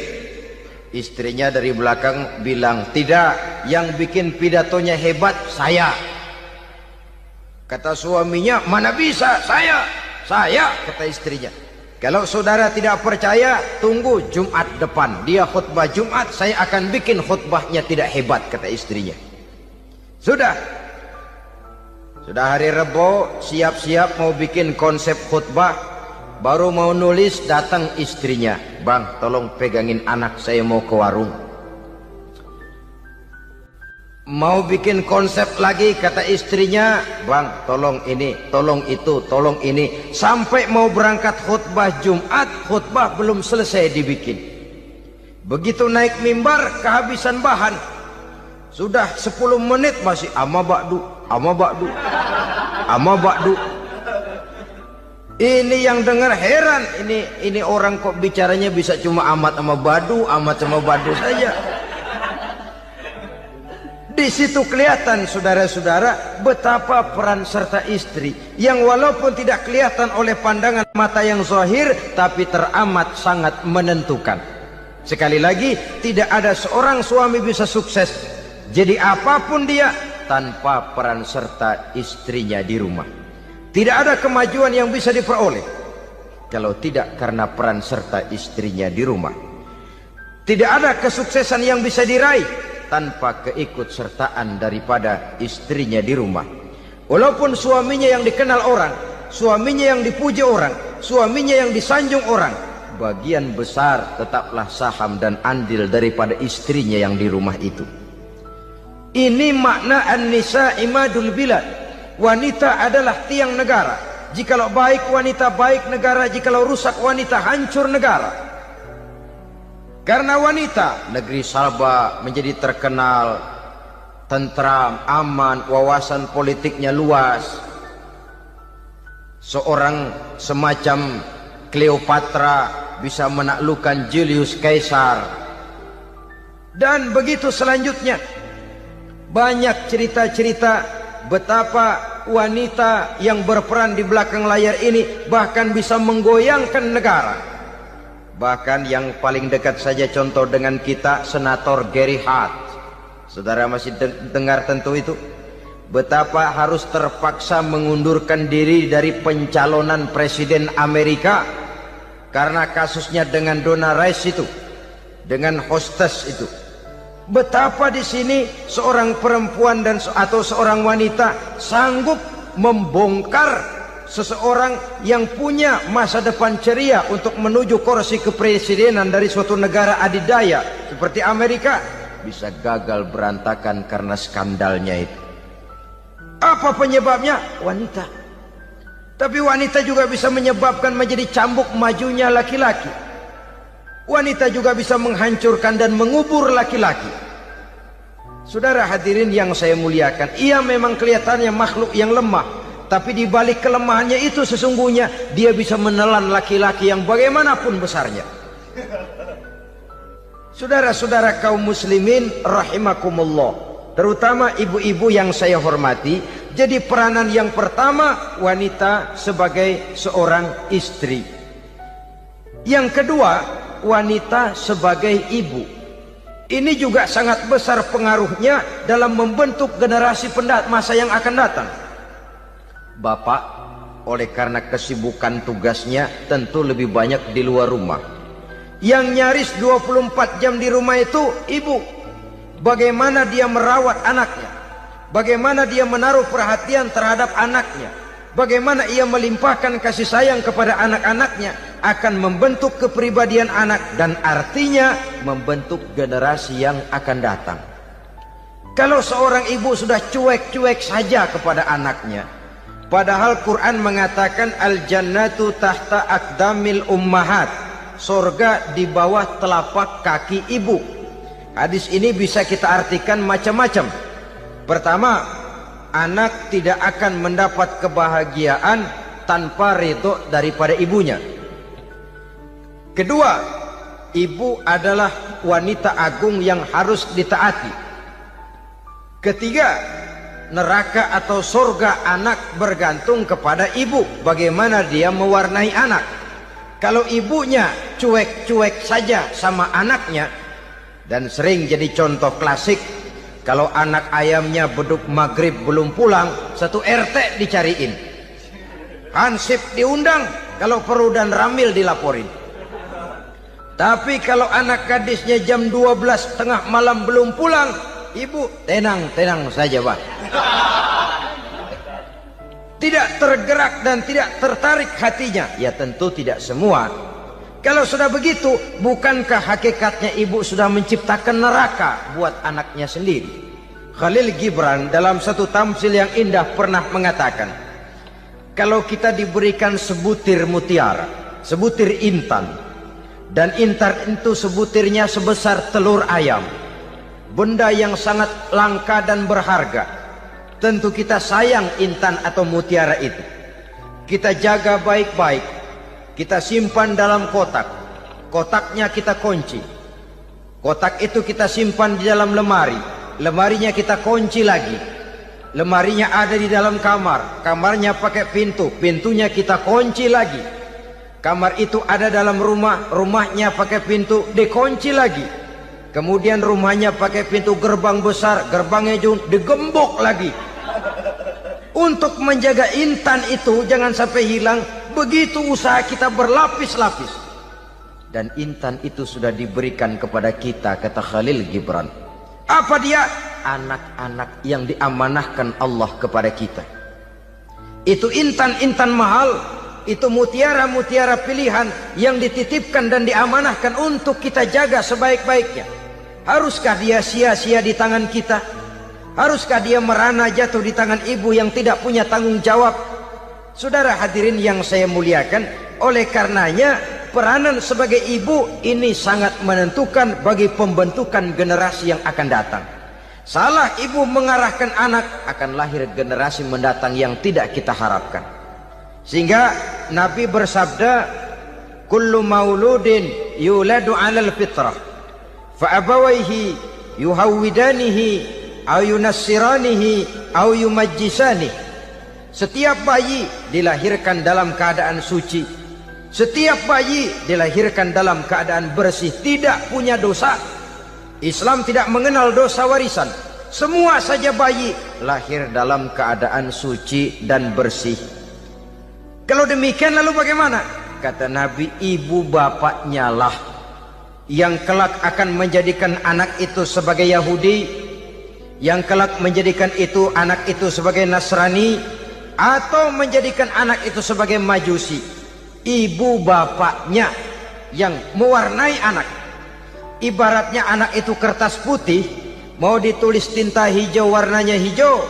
Istrinya dari belakang bilang, tidak, yang bikin pidatonya hebat saya. Kata suaminya, mana bisa, saya, kata istrinya. Kalau saudara tidak percaya, tunggu Jumat depan, dia khutbah Jumat, saya akan bikin khutbahnya tidak hebat, kata istrinya. Sudah hari Rebo, siap-siap mau bikin konsep khutbah. Baru mau nulis, datang istrinya, Bang, tolong pegangin anak, saya mau ke warung. Mau bikin konsep lagi, kata istrinya, Bang, tolong ini, tolong itu, tolong ini. Sampai mau berangkat khutbah Jumat, khutbah belum selesai dibikin. Begitu naik mimbar, kehabisan bahan. Sudah 10 menit masih ama ba'du, ama ba'du, ama ba'du. Ini yang dengar heran, ini orang kok bicaranya bisa cuma amat sama badu, amat sama badu saja. Di situ kelihatan saudara-saudara betapa peran serta istri yang walaupun tidak kelihatan oleh pandangan mata yang zahir, tapi teramat sangat menentukan. Sekali lagi, tidak ada seorang suami bisa sukses jadi apapun dia tanpa peran serta istrinya di rumah. Tidak ada kemajuan yang bisa diperoleh kalau tidak karena peran serta istrinya di rumah. Tidak ada kesuksesan yang bisa diraih tanpa keikutsertaan daripada istrinya di rumah. Walaupun suaminya yang dikenal orang, suaminya yang dipuji orang, suaminya yang disanjung orang, bagian besar tetaplah saham dan andil daripada istrinya yang di rumah itu. Ini makna an-nisa imadul bilad. Wanita adalah tiang negara. Jikalau baik wanita, baik negara. Jikalau rusak wanita, hancur negara. Karena wanita, negeri Sabah menjadi terkenal tentram, aman, wawasan politiknya luas. Seorang semacam Cleopatra bisa menaklukkan Julius Caesar. Dan begitu selanjutnya. Banyak cerita-cerita betapa wanita yang berperan di belakang layar ini bahkan bisa menggoyangkan negara. Bahkan yang paling dekat saja contoh dengan kita, Senator Gary Hart. Saudara masih dengar tentu itu. Betapa harus terpaksa mengundurkan diri dari pencalonan presiden Amerika karena kasusnya dengan Donna Rice itu, dengan hostess itu. Betapa di sini seorang perempuan atau seorang wanita sanggup membongkar seseorang yang punya masa depan ceria untuk menuju kursi kepresidenan dari suatu negara adidaya seperti Amerika, bisa gagal berantakan karena skandalnya itu. Apa penyebabnya? Wanita. Tapi wanita juga bisa menyebabkan menjadi cambuk majunya laki-laki. Wanita juga bisa menghancurkan dan mengubur laki-laki. Saudara hadirin yang saya muliakan, ia memang kelihatannya makhluk yang lemah, tapi di balik kelemahannya itu sesungguhnya dia bisa menelan laki-laki yang bagaimanapun besarnya. Saudara-saudara kaum muslimin rahimakumullah, terutama ibu-ibu yang saya hormati, jadi peranan yang pertama wanita sebagai seorang istri. Yang kedua, wanita sebagai ibu. Ini juga sangat besar pengaruhnya dalam membentuk generasi masa yang akan datang. Bapak, oleh karena kesibukan tugasnya tentu lebih banyak di luar rumah. Yang nyaris 24 jam di rumah itu ibu. Bagaimana dia merawat anaknya, bagaimana dia menaruh perhatian terhadap anaknya, bagaimana ia melimpahkan kasih sayang kepada anak-anaknya, akan membentuk kepribadian anak dan artinya membentuk generasi yang akan datang. Kalau seorang ibu sudah cuek-cuek saja kepada anaknya, padahal Quran mengatakan al-jannatu tahta aqdamil ummahat, surga di bawah telapak kaki ibu. Hadis ini bisa kita artikan macam-macam. Pertama, anak tidak akan mendapat kebahagiaan tanpa ridho daripada ibunya. Kedua, ibu adalah wanita agung yang harus ditaati. Ketiga, neraka atau surga anak bergantung kepada ibu, bagaimana dia mewarnai anak. Kalau ibunya cuek-cuek saja sama anaknya, dan sering jadi contoh klasik, kalau anak ayamnya beduk maghrib belum pulang, satu RT dicariin, hansip diundang, kalau perlu dan ramil dilaporin. Tapi kalau anak gadisnya jam 12 tengah malam belum pulang, ibu tenang saja Pak. Tidak tergerak dan tidak tertarik hatinya. Ya tentu tidak semua. Kalau sudah begitu, bukankah hakikatnya ibu sudah menciptakan neraka buat anaknya sendiri? Khalil Gibran dalam satu tamsil yang indah pernah mengatakan, kalau kita diberikan sebutir mutiara, sebutir intan, dan intan itu sebutirnya sebesar telur ayam, benda yang sangat langka dan berharga, tentu kita sayang intan atau mutiara itu. Kita jaga baik-baik, kita simpan dalam kotak, kotaknya kita kunci, kotak itu kita simpan di dalam lemari, lemarinya kita kunci lagi, lemarinya ada di dalam kamar, kamarnya pakai pintu, pintunya kita kunci lagi. Kamar itu ada dalam rumah, rumahnya pakai pintu, dikunci lagi. Kemudian rumahnya pakai pintu gerbang besar, gerbangnya juga digembok lagi. Untuk menjaga intan itu jangan sampai hilang, begitu usaha kita berlapis-lapis. Dan intan itu sudah diberikan kepada kita, kata Khalil Gibran. Apa dia? Anak-anak yang diamanahkan Allah kepada kita. Itu intan-intan mahal, itu mutiara-mutiara pilihan yang dititipkan dan diamanahkan untuk kita jaga sebaik-baiknya. Haruskah dia sia-sia di tangan kita? Haruskah dia merana jatuh di tangan ibu yang tidak punya tanggung jawab? Saudara hadirin yang saya muliakan, oleh karenanya peranan sebagai ibu ini sangat menentukan bagi pembentukan generasi yang akan datang. Salah ibu mengarahkan anak, akan lahir generasi mendatang yang tidak kita harapkan. Sehingga Nabi bersabda, kullu mauludin yuladu 'alal fitrah fa abawaihi yuhawwidanihi au yunassiranihi au yumajjisani. Setiap bayi dilahirkan dalam keadaan suci. Setiap bayi dilahirkan dalam keadaan bersih, tidak punya dosa. Islam tidak mengenal dosa warisan. Semua saja bayi lahir dalam keadaan suci dan bersih. Kalau demikian lalu bagaimana? Kata Nabi, ibu bapaknya lah yang kelak akan menjadikan anak itu sebagai Yahudi, yang kelak menjadikan itu anak itu sebagai Nasrani, atau menjadikan anak itu sebagai Majusi. Ibu bapaknya yang mewarnai anak. Ibaratnya anak itu kertas putih, mau ditulis tinta hijau warnanya hijau,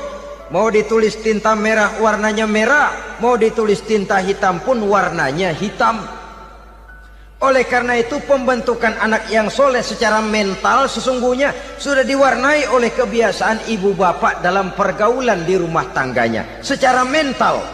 mau ditulis tinta merah warnanya merah, mau ditulis tinta hitam pun warnanya hitam. Oleh karena itu pembentukan anak yang soleh secara mental sesungguhnya sudah diwarnai oleh kebiasaan ibu bapak dalam pergaulan di rumah tangganya secara mental.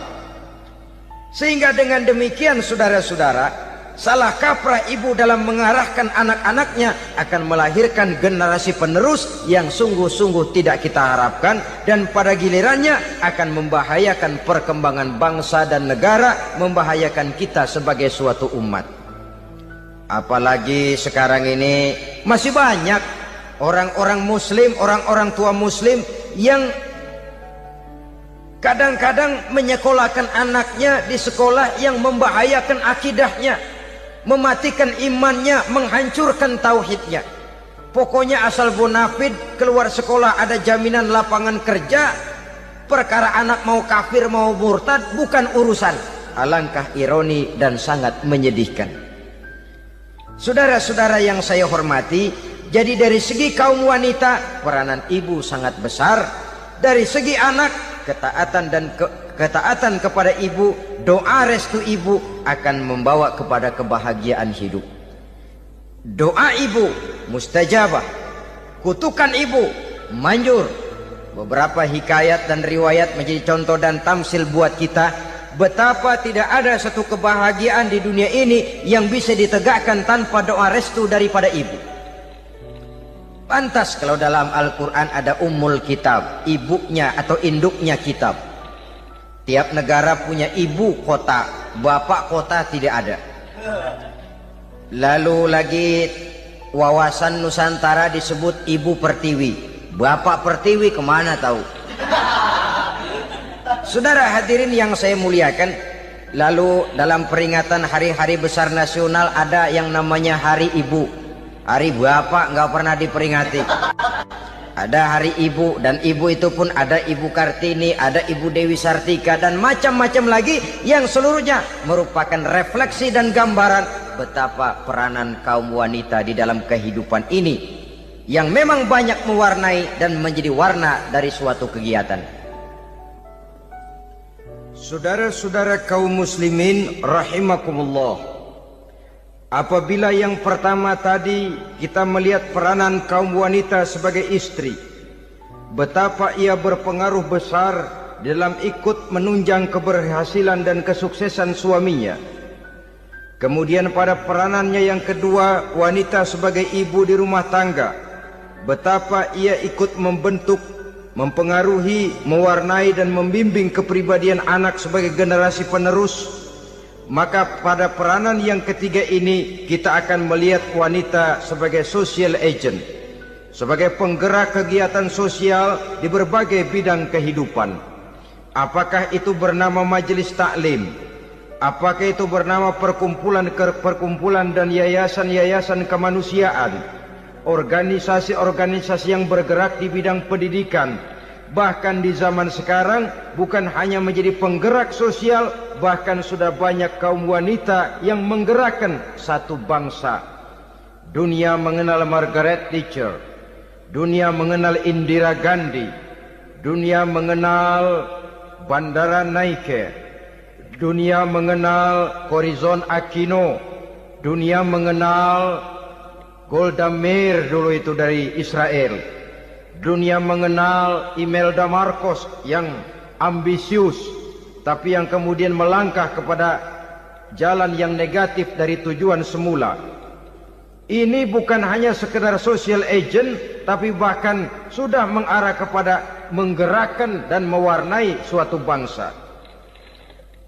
Sehingga dengan demikian saudara-saudara, salah kaprah ibu dalam mengarahkan anak-anaknya akan melahirkan generasi penerus yang sungguh-sungguh tidak kita harapkan, dan pada gilirannya akan membahayakan perkembangan bangsa dan negara, membahayakan kita sebagai suatu umat. Apalagi sekarang ini masih banyak orang-orang muslim, orang-orang tua muslim yang kadang-kadang menyekolahkan anaknya di sekolah yang membahayakan akidahnya, mematikan imannya, menghancurkan tauhidnya. Pokoknya asal bonafid keluar sekolah ada jaminan lapangan kerja, perkara anak mau kafir mau murtad bukan urusan. Alangkah ironi dan sangat menyedihkan. Saudara-saudara yang saya hormati, jadi dari segi kaum wanita peranan ibu sangat besar. Dari segi anak, ketaatan kepada ibu, doa restu ibu akan membawa kepada kebahagiaan hidup. Doa ibu mustajabah, kutukan ibu manjur. Beberapa hikayat dan riwayat menjadi contoh dan tamsil buat kita betapa tidak ada satu kebahagiaan di dunia ini yang bisa ditegakkan tanpa doa restu daripada ibu. Pantas kalau dalam Al-Quran ada ummul kitab, ibunya atau induknya kitab. Tiap negara punya ibu kota, bapak kota tidak ada. Lalu lagi wawasan Nusantara disebut ibu pertiwi, bapak pertiwi kemana tahu. Saudara hadirin yang saya muliakan, lalu dalam peringatan hari-hari besar nasional ada yang namanya Hari Ibu. Hari bapak nggak pernah diperingati. Ada Hari Ibu, dan ibu itu pun ada Ibu Kartini, ada Ibu Dewi Sartika, dan macam-macam lagi yang seluruhnya merupakan refleksi dan gambaran betapa peranan kaum wanita di dalam kehidupan ini yang memang banyak mewarnai dan menjadi warna dari suatu kegiatan. Saudara-saudara kaum muslimin rahimakumullah, apabila yang pertama tadi kita melihat peranan kaum wanita sebagai istri, betapa ia berpengaruh besar dalam ikut menunjang keberhasilan dan kesuksesan suaminya. Kemudian pada peranannya yang kedua, wanita sebagai ibu di rumah tangga, betapa ia ikut membentuk, mempengaruhi, mewarnai dan membimbing kepribadian anak sebagai generasi penerus. Maka pada peranan yang ketiga ini kita akan melihat wanita sebagai social agent, sebagai penggerak kegiatan sosial di berbagai bidang kehidupan. Apakah itu bernama majelis taklim, apakah itu bernama perkumpulan dan yayasan-yayasan kemanusiaan, organisasi-organisasi yang bergerak di bidang pendidikan. Bahkan di zaman sekarang bukan hanya menjadi penggerak sosial, bahkan sudah banyak kaum wanita yang menggerakkan satu bangsa. Dunia mengenal Margaret Thatcher, dunia mengenal Indira Gandhi, dunia mengenal Bandara Naike, dunia mengenal Corazon Aquino, dunia mengenal Golda Meir dulu itu dari Israel. Dunia mengenal Imelda Marcos yang ambisius, tapi yang kemudian melangkah kepada jalan yang negatif dari tujuan semula. Ini bukan hanya sekedar social agent, tapi bahkan sudah mengarah kepada menggerakkan dan mewarnai suatu bangsa.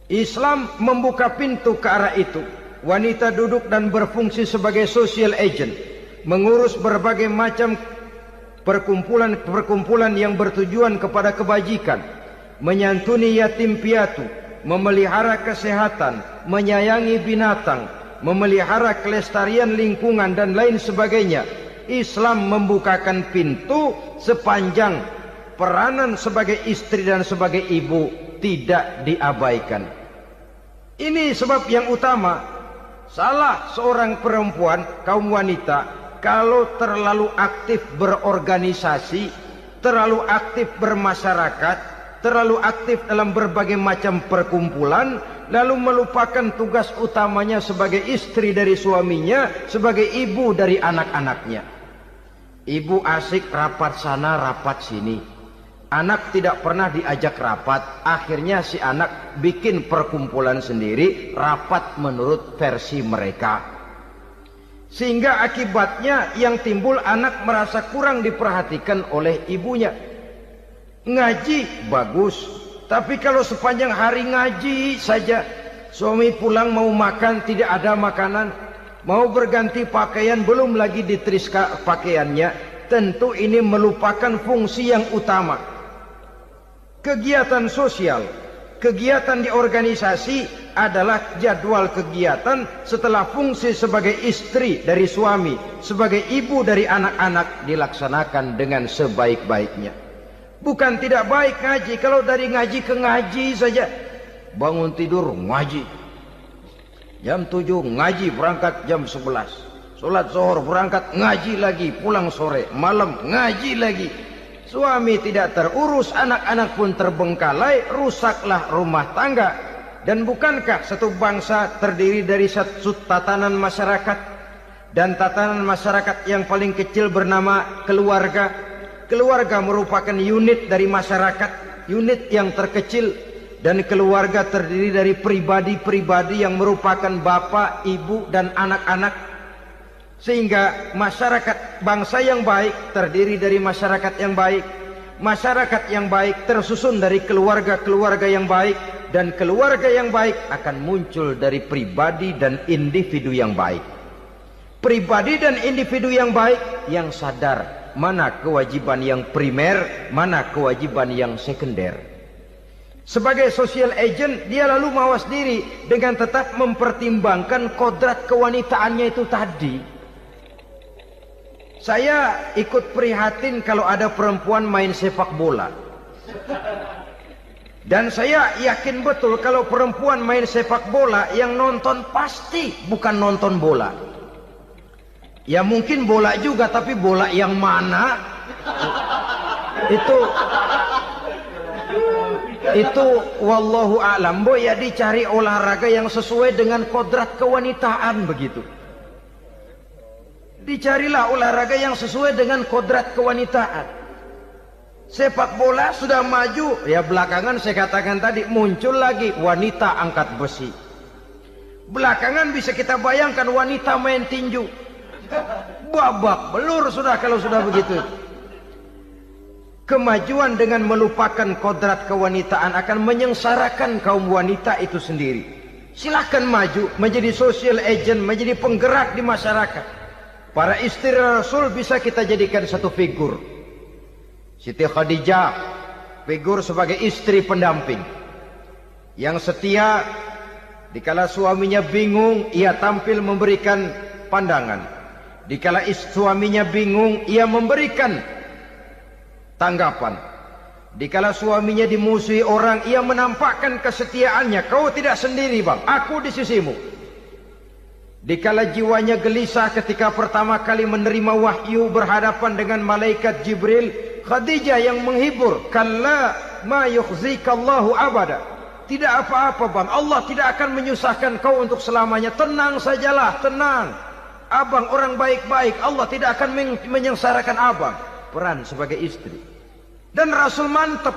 Islam membuka pintu ke arah itu. Wanita duduk dan berfungsi sebagai social agent, mengurus berbagai macam perkumpulan-perkumpulan yang bertujuan kepada kebajikan, menyantuni yatim piatu, memelihara kesehatan, menyayangi binatang, memelihara kelestarian lingkungan dan lain sebagainya. Islam membukakan pintu sepanjang peranan sebagai istri dan sebagai ibu tidak diabaikan. Ini sebab yang utama. Salah seorang perempuan, kaum wanita, kalau terlalu aktif berorganisasi, terlalu aktif bermasyarakat, terlalu aktif dalam berbagai macam perkumpulan, lalu melupakan tugas utamanya sebagai istri dari suaminya, sebagai ibu dari anak-anaknya. Ibu asik rapat sana, rapat sini. Anak tidak pernah diajak rapat, akhirnya si anak bikin perkumpulan sendiri, rapat menurut versi mereka. Sehingga akibatnya yang timbul anak merasa kurang diperhatikan oleh ibunya. Ngaji bagus, tapi kalau sepanjang hari ngaji saja, suami pulang mau makan tidak ada makanan, mau berganti pakaian belum lagi diteriskan pakaiannya, tentu ini melupakan fungsi yang utama. Kegiatan sosial, kegiatan di organisasi adalah jadwal kegiatan setelah fungsi sebagai istri dari suami, sebagai ibu dari anak-anak dilaksanakan dengan sebaik-baiknya. Bukan tidak baik ngaji, kalau dari ngaji ke ngaji saja. Bangun tidur ngaji, jam 7 ngaji, berangkat jam 11. Sholat zuhur berangkat ngaji lagi, pulang sore, malam ngaji lagi. Suami tidak terurus, anak-anak pun terbengkalai, rusaklah rumah tangga. Dan bukankah satu bangsa terdiri dari satu tatanan masyarakat, dan tatanan masyarakat yang paling kecil bernama keluarga. Keluarga merupakan unit dari masyarakat, unit yang terkecil, dan keluarga terdiri dari pribadi-pribadi yang merupakan bapak, ibu, dan anak-anak. Sehingga masyarakat bangsa yang baik terdiri dari masyarakat yang baik. Masyarakat yang baik tersusun dari keluarga-keluarga yang baik. Dan keluarga yang baik akan muncul dari pribadi dan individu yang baik. Pribadi dan individu yang baik yang sadar mana kewajiban yang primer, mana kewajiban yang sekunder. Sebagai social agent, dia lalu mawas diri dengan tetap mempertimbangkan kodrat kewanitaannya itu tadi. Saya ikut prihatin kalau ada perempuan main sepak bola. Dan saya yakin betul kalau perempuan main sepak bola, yang nonton pasti bukan nonton bola. Ya mungkin bola juga, tapi bola yang mana? Itu wallahu a'lam. Boy, ya dicari olahraga yang sesuai dengan kodrat kewanitaan begitu. Dicarilah olahraga yang sesuai dengan kodrat kewanitaan. Sepak bola sudah maju, ya belakangan saya katakan tadi muncul lagi wanita angkat besi. Belakangan bisa kita bayangkan wanita main tinju. Babak belur sudah kalau sudah begitu. Kemajuan dengan melupakan kodrat kewanitaan akan menyengsarakan kaum wanita itu sendiri. Silahkan maju menjadi social agent, menjadi penggerak di masyarakat. Para istri Rasul bisa kita jadikan satu figur. Siti Khadijah, figur sebagai istri pendamping yang setia. Dikala suaminya bingung, ia tampil memberikan pandangan. Dikala suaminya bingung, ia memberikan tanggapan. Dikala suaminya dimusuhi orang, ia menampakkan kesetiaannya. Kau tidak sendiri bang, aku di sisimu. Dikala jiwanya gelisah ketika pertama kali menerima wahyu berhadapan dengan malaikat Jibril, Khadijah yang menghibur. Kalla ma yukhzikallahu abada. Tidak apa-apa bang, Allah tidak akan menyusahkan kau untuk selamanya. Tenang sajalah, tenang. Abang orang baik-baik, Allah tidak akan menyengsarakan abang. Peran sebagai istri. Dan Rasul mantap.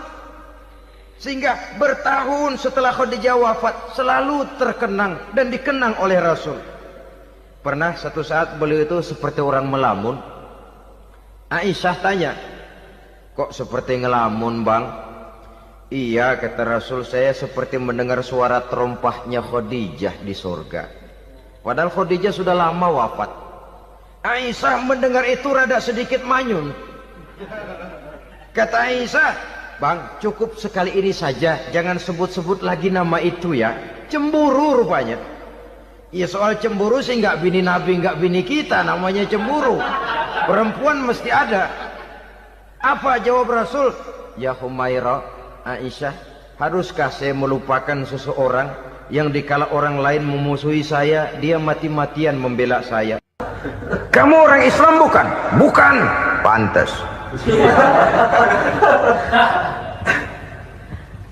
Sehingga bertahun setelah Khadijah wafat, selalu terkenang dan dikenang oleh Rasul. Pernah satu saat beliau itu seperti orang melamun. Aisyah tanya, kok seperti ngelamun bang? Iya, kata Rasul, saya seperti mendengar suara terompahnya Khadijah di surga. Padahal Khadijah sudah lama wafat. Aisyah mendengar itu rada sedikit manyun. Kata Aisyah, bang, cukup sekali ini saja, jangan sebut-sebut lagi nama itu ya. Cemburu rupanya. Ya soal cemburu sih nggak bini Nabi, nggak bini kita, namanya cemburu. Perempuan mesti ada. Apa jawab Rasul? Ya Humairah, Aisyah, haruskah saya melupakan seseorang yang dikala orang lain memusuhi saya, dia mati-matian membela saya? Kamu orang Islam bukan? Bukan. Pantas.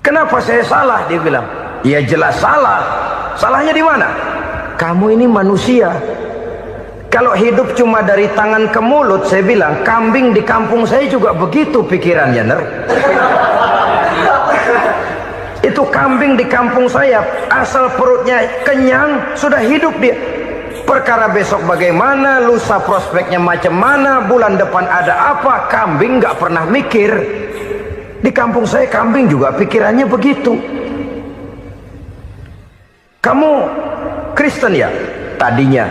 Kenapa saya salah? Dia bilang. Ya jelas salah. Salahnya di mana? Kamu ini manusia. Kalau hidup cuma dari tangan ke mulut, saya bilang kambing di kampung saya juga begitu pikirannya, Ner. Itu kambing di kampung saya, asal perutnya kenyang sudah hidup dia. Perkara besok bagaimana, lusa prospeknya macam mana, bulan depan ada apa, kambing nggak pernah mikir. Di kampung saya kambing juga pikirannya begitu. Kamu Kristen ya? Tadinya.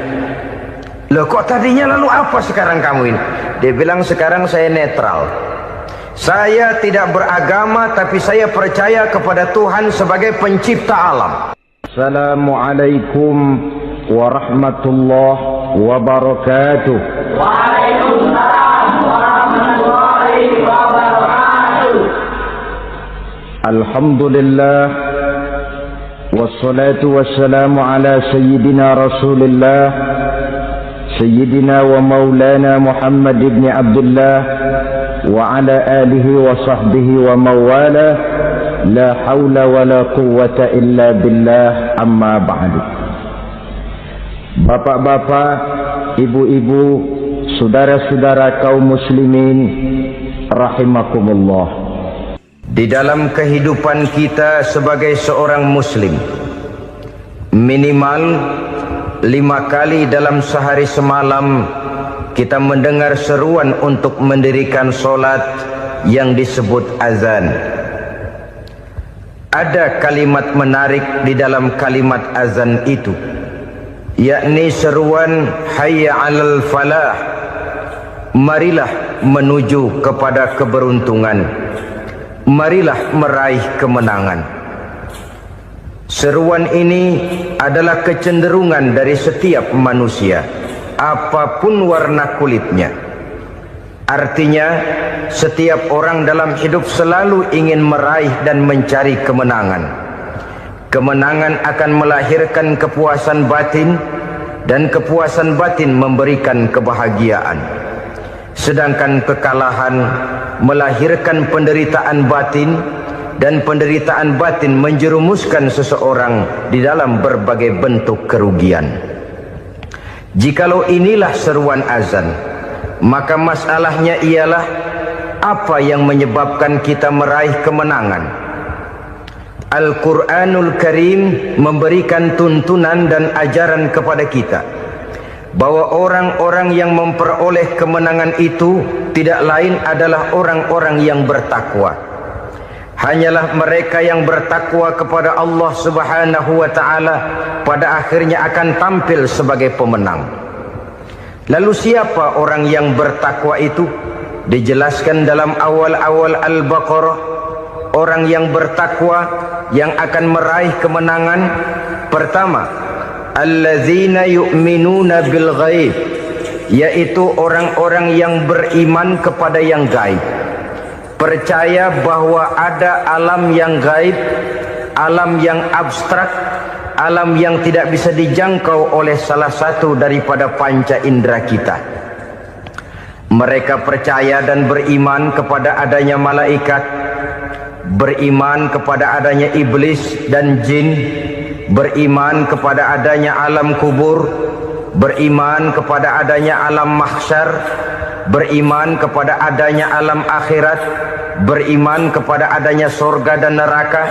Loh kok tadinya, lalu apa sekarang kamu ini? Dia bilang sekarang saya netral. Saya tidak beragama, tapi saya percaya kepada Tuhan sebagai pencipta alam. Assalamualaikum warahmatullahi wabarakatuh. Waalaikumsalam warahmatullahi wabarakatuh. Alhamdulillah. Wassalatu wassalamu ala sayyidina Rasulillah Sayyidina wa maulana Muhammad ibn Abdullah wa ala alihi wa sahbihi wa mawala. La hawla wa la quwwata illa billah, amma ba'du. Bapak-bapak, ibu-ibu, saudara-saudara kaum muslimin rahimakumullah. Di dalam kehidupan kita sebagai seorang muslim, minimal 5 kali dalam sehari semalam kita mendengar seruan untuk mendirikan solat yang disebut azan. Ada kalimat menarik di dalam kalimat azan itu, yakni seruan hayya 'alal falah, marilah menuju kepada keberuntungan, marilah meraih kemenangan. Seruan ini adalah kecenderungan dari setiap manusia, apapun warna kulitnya. Artinya, setiap orang dalam hidup selalu ingin meraih dan mencari kemenangan. Kemenangan akan melahirkan kepuasan batin, dan kepuasan batin memberikan kebahagiaan. Sedangkan kekalahan melahirkan penderitaan batin, dan penderitaan batin menjerumuskan seseorang di dalam berbagai bentuk kerugian. Jikalau inilah seruan azan, maka masalahnya ialah apa yang menyebabkan kita meraih kemenangan. Al-Quranul Karim memberikan tuntunan dan ajaran kepada kita bahwa orang-orang yang memperoleh kemenangan itu tidak lain adalah orang-orang yang bertakwa. Hanyalah mereka yang bertakwa kepada Allah Subhanahu wa ta'ala pada akhirnya akan tampil sebagai pemenang. Lalu siapa orang yang bertakwa itu? Dijelaskan dalam awal-awal Al-Baqarah, orang yang bertakwa yang akan meraih kemenangan. Pertama, allazina yu'minuna bil ghaib, yaitu orang-orang yang beriman kepada yang gaib, percaya bahwa ada alam yang gaib, alam yang abstrak, alam yang tidak bisa dijangkau oleh salah satu daripada panca indera kita. Mereka percaya dan beriman kepada adanya malaikat, beriman kepada adanya iblis dan jin, beriman kepada adanya alam kubur, beriman kepada adanya alam mahsyar, beriman kepada adanya alam akhirat, beriman kepada adanya surga dan neraka,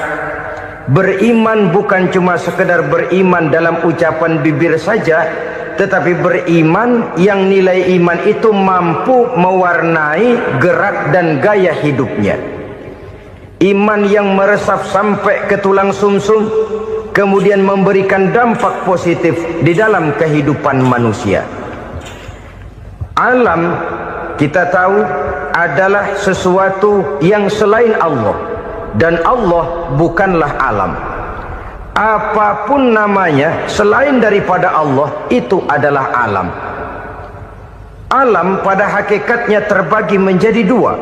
Beriman bukan cuma sekedar beriman dalam ucapan bibir saja, tetapi beriman yang nilai iman itu mampu mewarnai gerak dan gaya hidupnya. Iman yang meresap sampai ke tulang sumsum, kemudian memberikan dampak positif di dalam kehidupan manusia. Alam, kita tahu, adalah sesuatu yang selain Allah. Dan Allah bukanlah alam. Apapun namanya selain daripada Allah, itu adalah alam. Alam pada hakikatnya terbagi menjadi dua.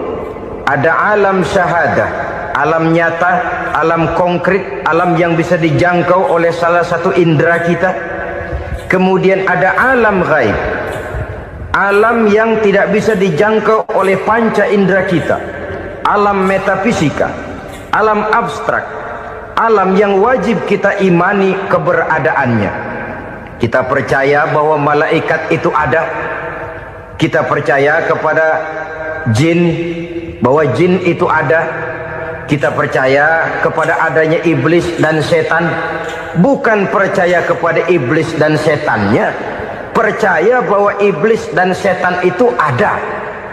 Ada alam syahadah, alam nyata, alam konkret, alam yang bisa dijangkau oleh salah satu indera kita. Kemudian ada alam ghaib, alam yang tidak bisa dijangkau oleh panca indera kita, alam metafisika, alam abstrak, alam yang wajib kita imani keberadaannya. Kita percaya bahwa malaikat itu ada. Kita percaya kepada jin, bahwa jin itu ada. Kita percaya kepada adanya iblis dan setan. Bukan percaya kepada iblis dan setannya, percaya bahwa iblis dan setan itu ada.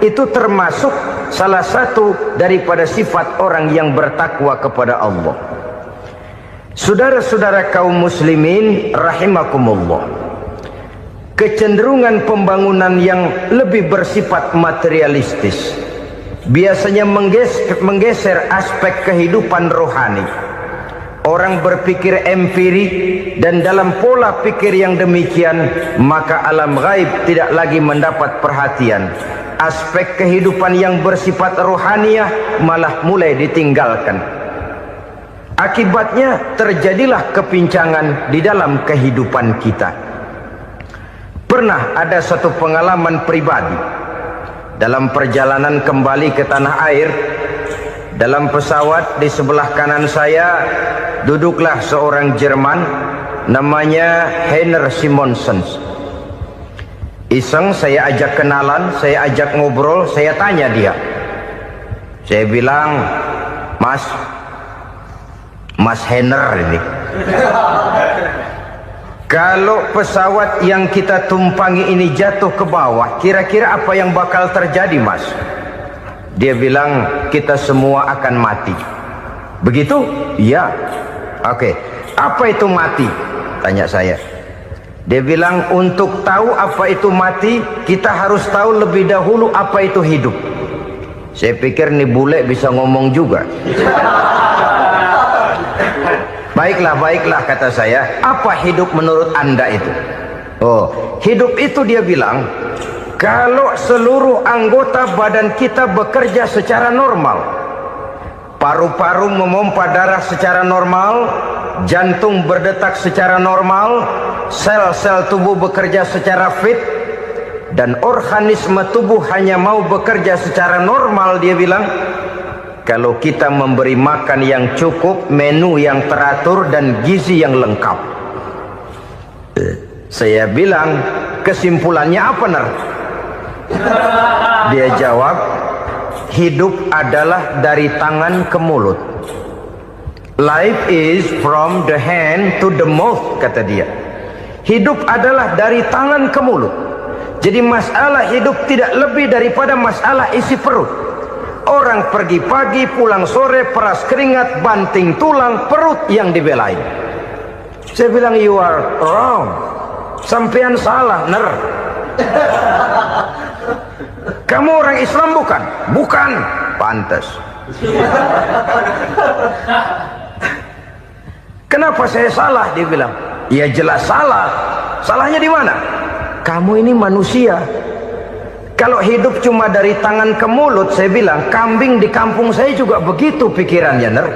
Itu termasuk salah satu daripada sifat orang yang bertakwa kepada Allah. Saudara-saudara kaum muslimin rahimakumullah, kecenderungan pembangunan yang lebih bersifat materialistis biasanya menggeser aspek kehidupan rohani. Orang berpikir empiri, dan dalam pola pikir yang demikian maka alam gaib tidak lagi mendapat perhatian. Aspek kehidupan yang bersifat rohaniah malah mulai ditinggalkan. Akibatnya terjadilah kepincangan di dalam kehidupan kita. Pernah ada satu pengalaman pribadi dalam perjalanan kembali ke tanah air. Dalam pesawat di sebelah kanan saya duduklah seorang Jerman namanya Heiner Simonsen. Iseng saya ajak kenalan, saya ajak ngobrol, saya tanya dia. Saya bilang, Mas Heiner ini, kalau pesawat yang kita tumpangi ini jatuh ke bawah, kira-kira apa yang bakal terjadi, Mas? Dia bilang, kita semua akan mati. Begitu? Iya. Oke. Apa itu mati? Tanya saya. Dia bilang, untuk tahu apa itu mati, kita harus tahu lebih dahulu apa itu hidup. Saya pikir nih bule bisa ngomong juga. Baiklah kata saya. Apa hidup menurut Anda itu? Oh, hidup itu dia bilang, kalau seluruh anggota badan kita bekerja secara normal, paru-paru memompa darah secara normal, jantung berdetak secara normal, sel-sel tubuh bekerja secara fit, dan organisme tubuh hanya mau bekerja secara normal, dia bilang, kalau kita memberi makan yang cukup, menu yang teratur, dan gizi yang lengkap. Saya bilang, kesimpulannya apa, Ner? Dia jawab, hidup adalah dari tangan ke mulut. Life is from the hand to the mouth, kata dia. Hidup adalah dari tangan ke mulut. Jadi masalah hidup tidak lebih daripada masalah isi perut. Orang pergi pagi, pulang sore, peras keringat, banting tulang, perut yang dibelain. Saya bilang, you are wrong. Sampean salah, Ner. Kamu orang Islam bukan? Bukan. Pantas. Kenapa saya salah? Dia bilang, ya jelas salah. Salahnya di mana? Kamu ini manusia. Kalau hidup cuma dari tangan ke mulut, saya bilang, kambing di kampung saya juga begitu pikirannya, Ner.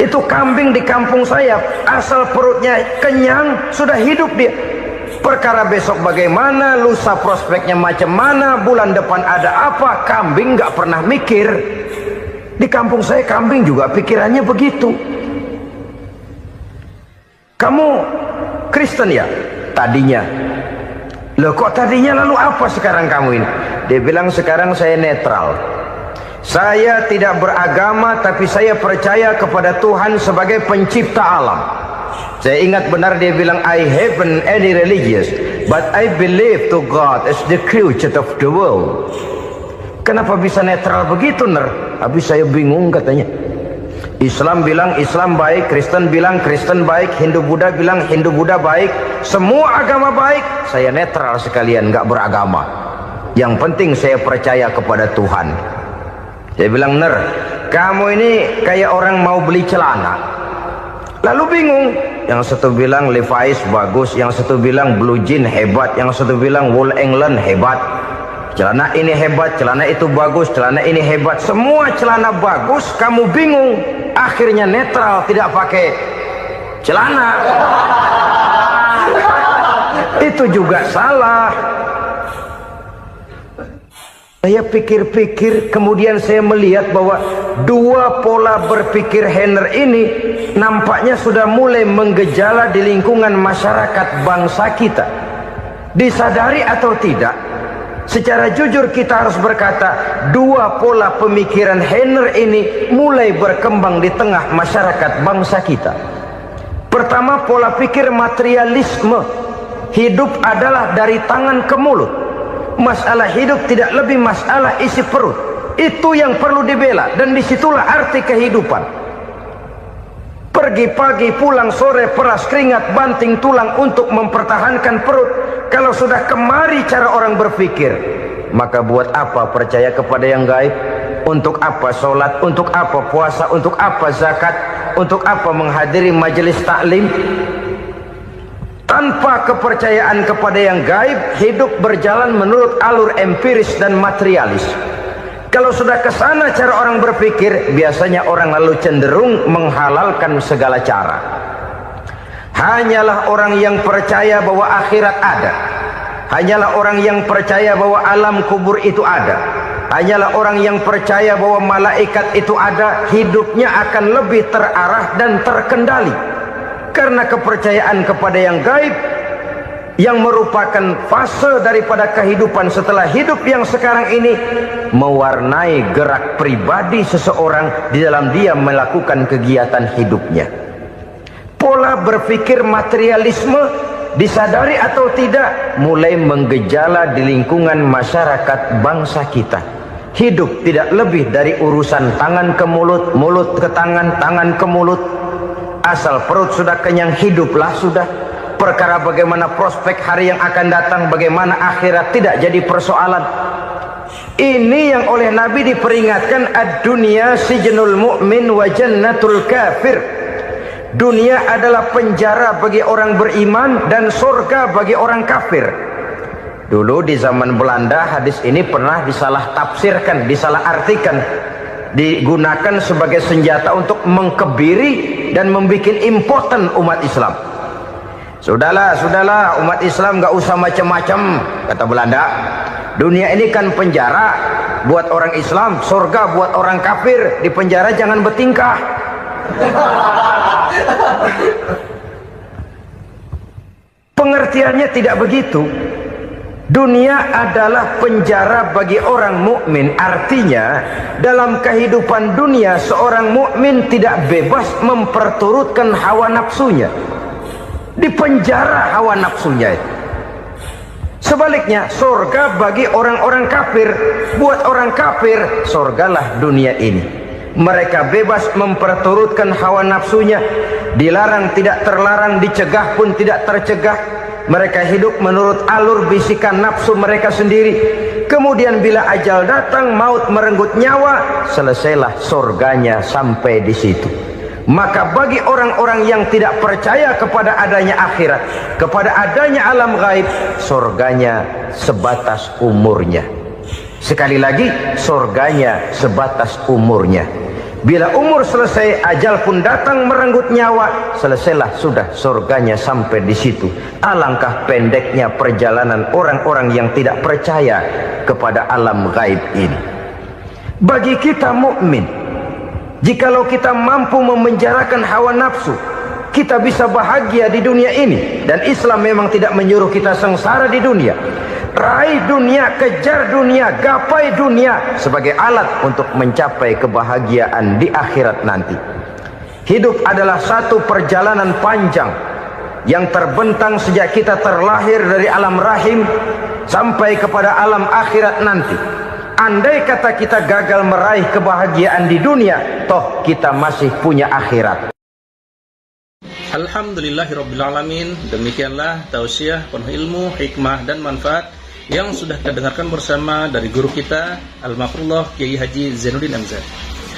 Itu kambing di kampung saya, asal perutnya kenyang, sudah hidup dia. Perkara besok bagaimana, lusa prospeknya macam mana, bulan depan ada apa, kambing nggak pernah mikir. Di kampung saya kambing juga pikirannya begitu. Kamu Kristen ya? Tadinya. Loh kok tadinya, lalu apa sekarang kamu ini? Dia bilang, sekarang saya netral. Saya tidak beragama, tapi saya percaya kepada Tuhan sebagai pencipta alam. Saya ingat benar dia bilang, I haven't any religious, but I believe to God as the creator of the world. Kenapa bisa netral begitu, Ner? Habis saya bingung katanya. Islam bilang Islam baik, Kristen bilang Kristen baik, Hindu Buddha bilang Hindu Buddha baik, semua agama baik. Saya netral sekalian, nggak beragama. Yang penting saya percaya kepada Tuhan. Saya bilang, Ner, kamu ini kayak orang mau beli celana, lalu bingung. Yang satu bilang Levi's bagus, yang satu bilang Blue Jean hebat, yang satu bilang Wool England hebat. Celana ini hebat, celana itu bagus, celana ini hebat. Semua celana bagus, kamu bingung. Akhirnya netral, tidak pakai celana. Itu juga salah. Saya pikir-pikir, kemudian saya melihat bahwa dua pola berpikir Henner ini nampaknya sudah mulai menggejala di lingkungan masyarakat bangsa kita. Disadari atau tidak, secara jujur kita harus berkata, dua pola pemikiran Henner ini mulai berkembang di tengah masyarakat bangsa kita. Pertama, pola pikir materialisme. Hidup adalah dari tangan ke mulut. Masalah hidup tidak lebih masalah isi perut. Itu yang perlu dibela, dan disitulah arti kehidupan. Pergi pagi, pulang sore, peras keringat, banting tulang untuk mempertahankan perut. Kalau sudah kemari cara orang berpikir, maka buat apa percaya kepada yang gaib? Untuk apa sholat? Untuk apa puasa? Untuk apa zakat? Untuk apa menghadiri majelis taklim? Tanpa kepercayaan kepada yang gaib, hidup berjalan menurut alur empiris dan materialis. Kalau sudah ke sana cara orang berpikir, biasanya orang lalu cenderung menghalalkan segala cara. Hanyalah orang yang percaya bahwa akhirat ada. Hanyalah orang yang percaya bahwa alam kubur itu ada. Hanyalah orang yang percaya bahwa malaikat itu ada, hidupnya akan lebih terarah dan terkendali. Karena kepercayaan kepada yang gaib, yang merupakan fase daripada kehidupan setelah hidup yang sekarang ini, mewarnai gerak pribadi seseorang di dalam dia melakukan kegiatan hidupnya. Pola berpikir materialisme, disadari atau tidak, mulai menggejala di lingkungan masyarakat bangsa kita. Hidup tidak lebih dari urusan tangan ke mulut, mulut ke tangan, tangan ke mulut. Asal perut sudah kenyang, hiduplah sudah. Perkara bagaimana prospek hari yang akan datang, bagaimana akhirat, tidak jadi persoalan. Ini yang oleh Nabi diperingatkan, ad-dunya sijnul mu'min wa jannatul kafir. Dunia adalah penjara bagi orang beriman dan surga bagi orang kafir. Dulu di zaman Belanda hadis ini pernah disalah tafsirkan, disalah artikan, digunakan sebagai senjata untuk mengkebiri dan membuat impoten umat Islam. Sudahlah umat Islam gak usah macam-macam, kata Belanda. Dunia ini kan penjara buat orang Islam, surga buat orang kafir. Di penjara jangan bertingkah. Pengertiannya tidak begitu. Dunia adalah penjara bagi orang mukmin. Artinya dalam kehidupan dunia seorang mukmin tidak bebas memperturutkan hawa nafsunya. Di penjara hawa nafsunya itu. Sebaliknya surga bagi orang-orang kafir. Buat orang kafir, surgalah dunia ini. Mereka bebas memperturutkan hawa nafsunya. Dilarang tidak terlarang, dicegah pun tidak tercegah. Mereka hidup menurut alur bisikan nafsu mereka sendiri. Kemudian bila ajal datang, maut merenggut nyawa, selesailah surganya sampai di situ. Maka bagi orang-orang yang tidak percaya kepada adanya akhirat, kepada adanya alam gaib, surganya sebatas umurnya. Sekali lagi, surganya sebatas umurnya. Bila umur selesai, ajal pun datang merenggut nyawa, selesailah sudah surganya sampai di situ. Alangkah pendeknya perjalanan orang-orang yang tidak percaya kepada alam gaib ini. Bagi kita mukmin, jikalau kita mampu memenjarakan hawa nafsu, kita bisa bahagia di dunia ini. Dan Islam memang tidak menyuruh kita sengsara di dunia. Raih dunia, kejar dunia, gapai dunia sebagai alat untuk mencapai kebahagiaan di akhirat nanti. Hidup adalah satu perjalanan panjang yang terbentang sejak kita terlahir dari alam rahim sampai kepada alam akhirat nanti. Andai kata kita gagal meraih kebahagiaan di dunia, toh kita masih punya akhirat. Alhamdulillahirrabbilalamin. Demikianlah tausiah penuh ilmu, hikmah dan manfaat yang sudah kita dengarkan bersama dari guru kita Al-Mafrullah Kiai Haji Zainuddin MZ.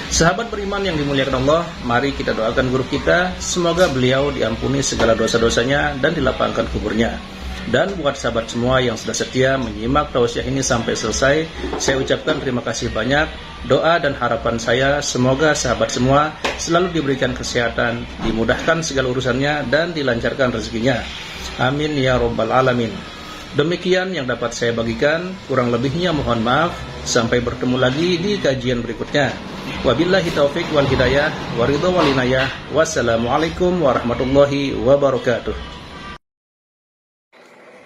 Sahabat beriman yang dimuliakan Allah, mari kita doakan guru kita, semoga beliau diampuni segala dosa-dosanya dan dilapangkan kuburnya. Dan buat sahabat semua yang sudah setia menyimak tausiah ini sampai selesai, saya ucapkan terima kasih banyak. Doa dan harapan saya semoga sahabat semua selalu diberikan kesehatan, dimudahkan segala urusannya dan dilancarkan rezekinya. Amin ya rabbal alamin. Demikian yang dapat saya bagikan, kurang lebihnya mohon maaf. Sampai bertemu lagi di kajian berikutnya. Wabillahi taufik wal hidayah, waridho wal inayah. Wassalamualaikum warahmatullahi wabarakatuh.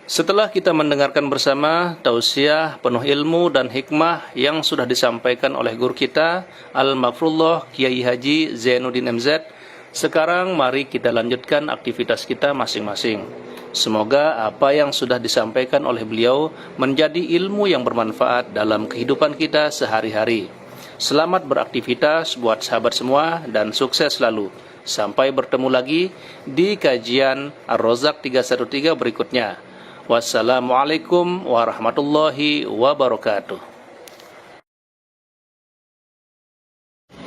Setelah kita mendengarkan bersama tausiah penuh ilmu dan hikmah yang sudah disampaikan oleh guru kita Al-Mafrullah Kiai Haji Zainuddin MZ, sekarang mari kita lanjutkan aktivitas kita masing-masing. Semoga apa yang sudah disampaikan oleh beliau menjadi ilmu yang bermanfaat dalam kehidupan kita sehari-hari. Selamat beraktivitas buat sahabat semua dan sukses selalu. Sampai bertemu lagi di kajian Ar-Razak 313 berikutnya. Wassalamualaikum warahmatullahi wabarakatuh.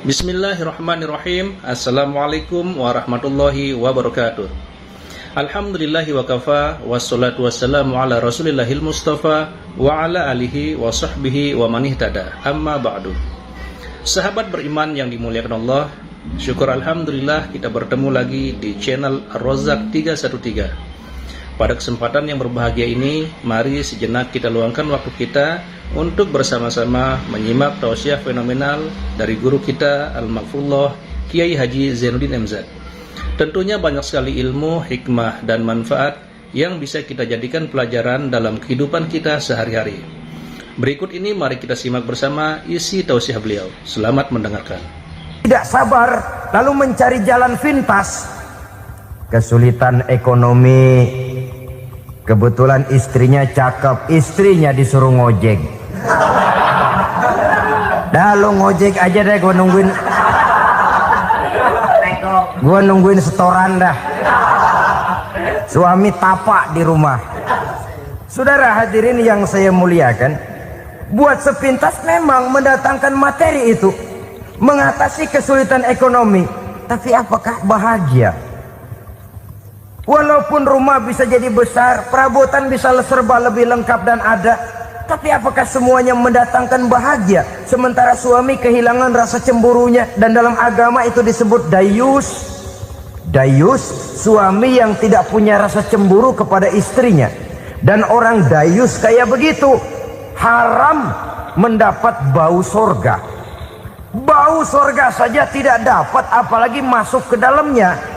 Bismillahirrahmanirrahim. Assalamualaikum warahmatullahi wabarakatuh. Alhamdulillahi wa kafa, wassalatu wassalamu ala rasulillahil mustafa wa ala alihi wa sahbihi wa man ihtada. Amma ba'du. Sahabat beriman yang dimuliakan Allah, syukur alhamdulillah kita bertemu lagi di channel Ar-Razak 313. Pada kesempatan yang berbahagia ini, mari sejenak kita luangkan waktu kita untuk bersama-sama menyimak tausiah fenomenal dari guru kita Al-Mafrullah Kiai Haji Zainuddin MZ. Tentunya banyak sekali ilmu, hikmah, dan manfaat yang bisa kita jadikan pelajaran dalam kehidupan kita sehari-hari. Berikut ini mari kita simak bersama isi tausiah beliau. Selamat mendengarkan. Tidak sabar, lalu mencari jalan pintas. Kesulitan ekonomi, kebetulan istrinya cakep, istrinya disuruh ngojek. Dah lu ngojek aja deh, gue nungguin setoran dah. Suami tapak di rumah. Saudara hadirin yang saya muliakan, buat sepintas memang mendatangkan materi itu mengatasi kesulitan ekonomi, tapi apakah bahagia? Walaupun rumah bisa jadi besar, perabotan bisa serba lebih lengkap dan ada, tapi apakah semuanya mendatangkan bahagia? Sementara suami kehilangan rasa cemburunya, dan dalam agama itu disebut dayus. Dayus, suami yang tidak punya rasa cemburu kepada istrinya. Dan orang dayus kayak begitu haram mendapat bau sorga. Bau sorga saja tidak dapat, apalagi masuk ke dalamnya.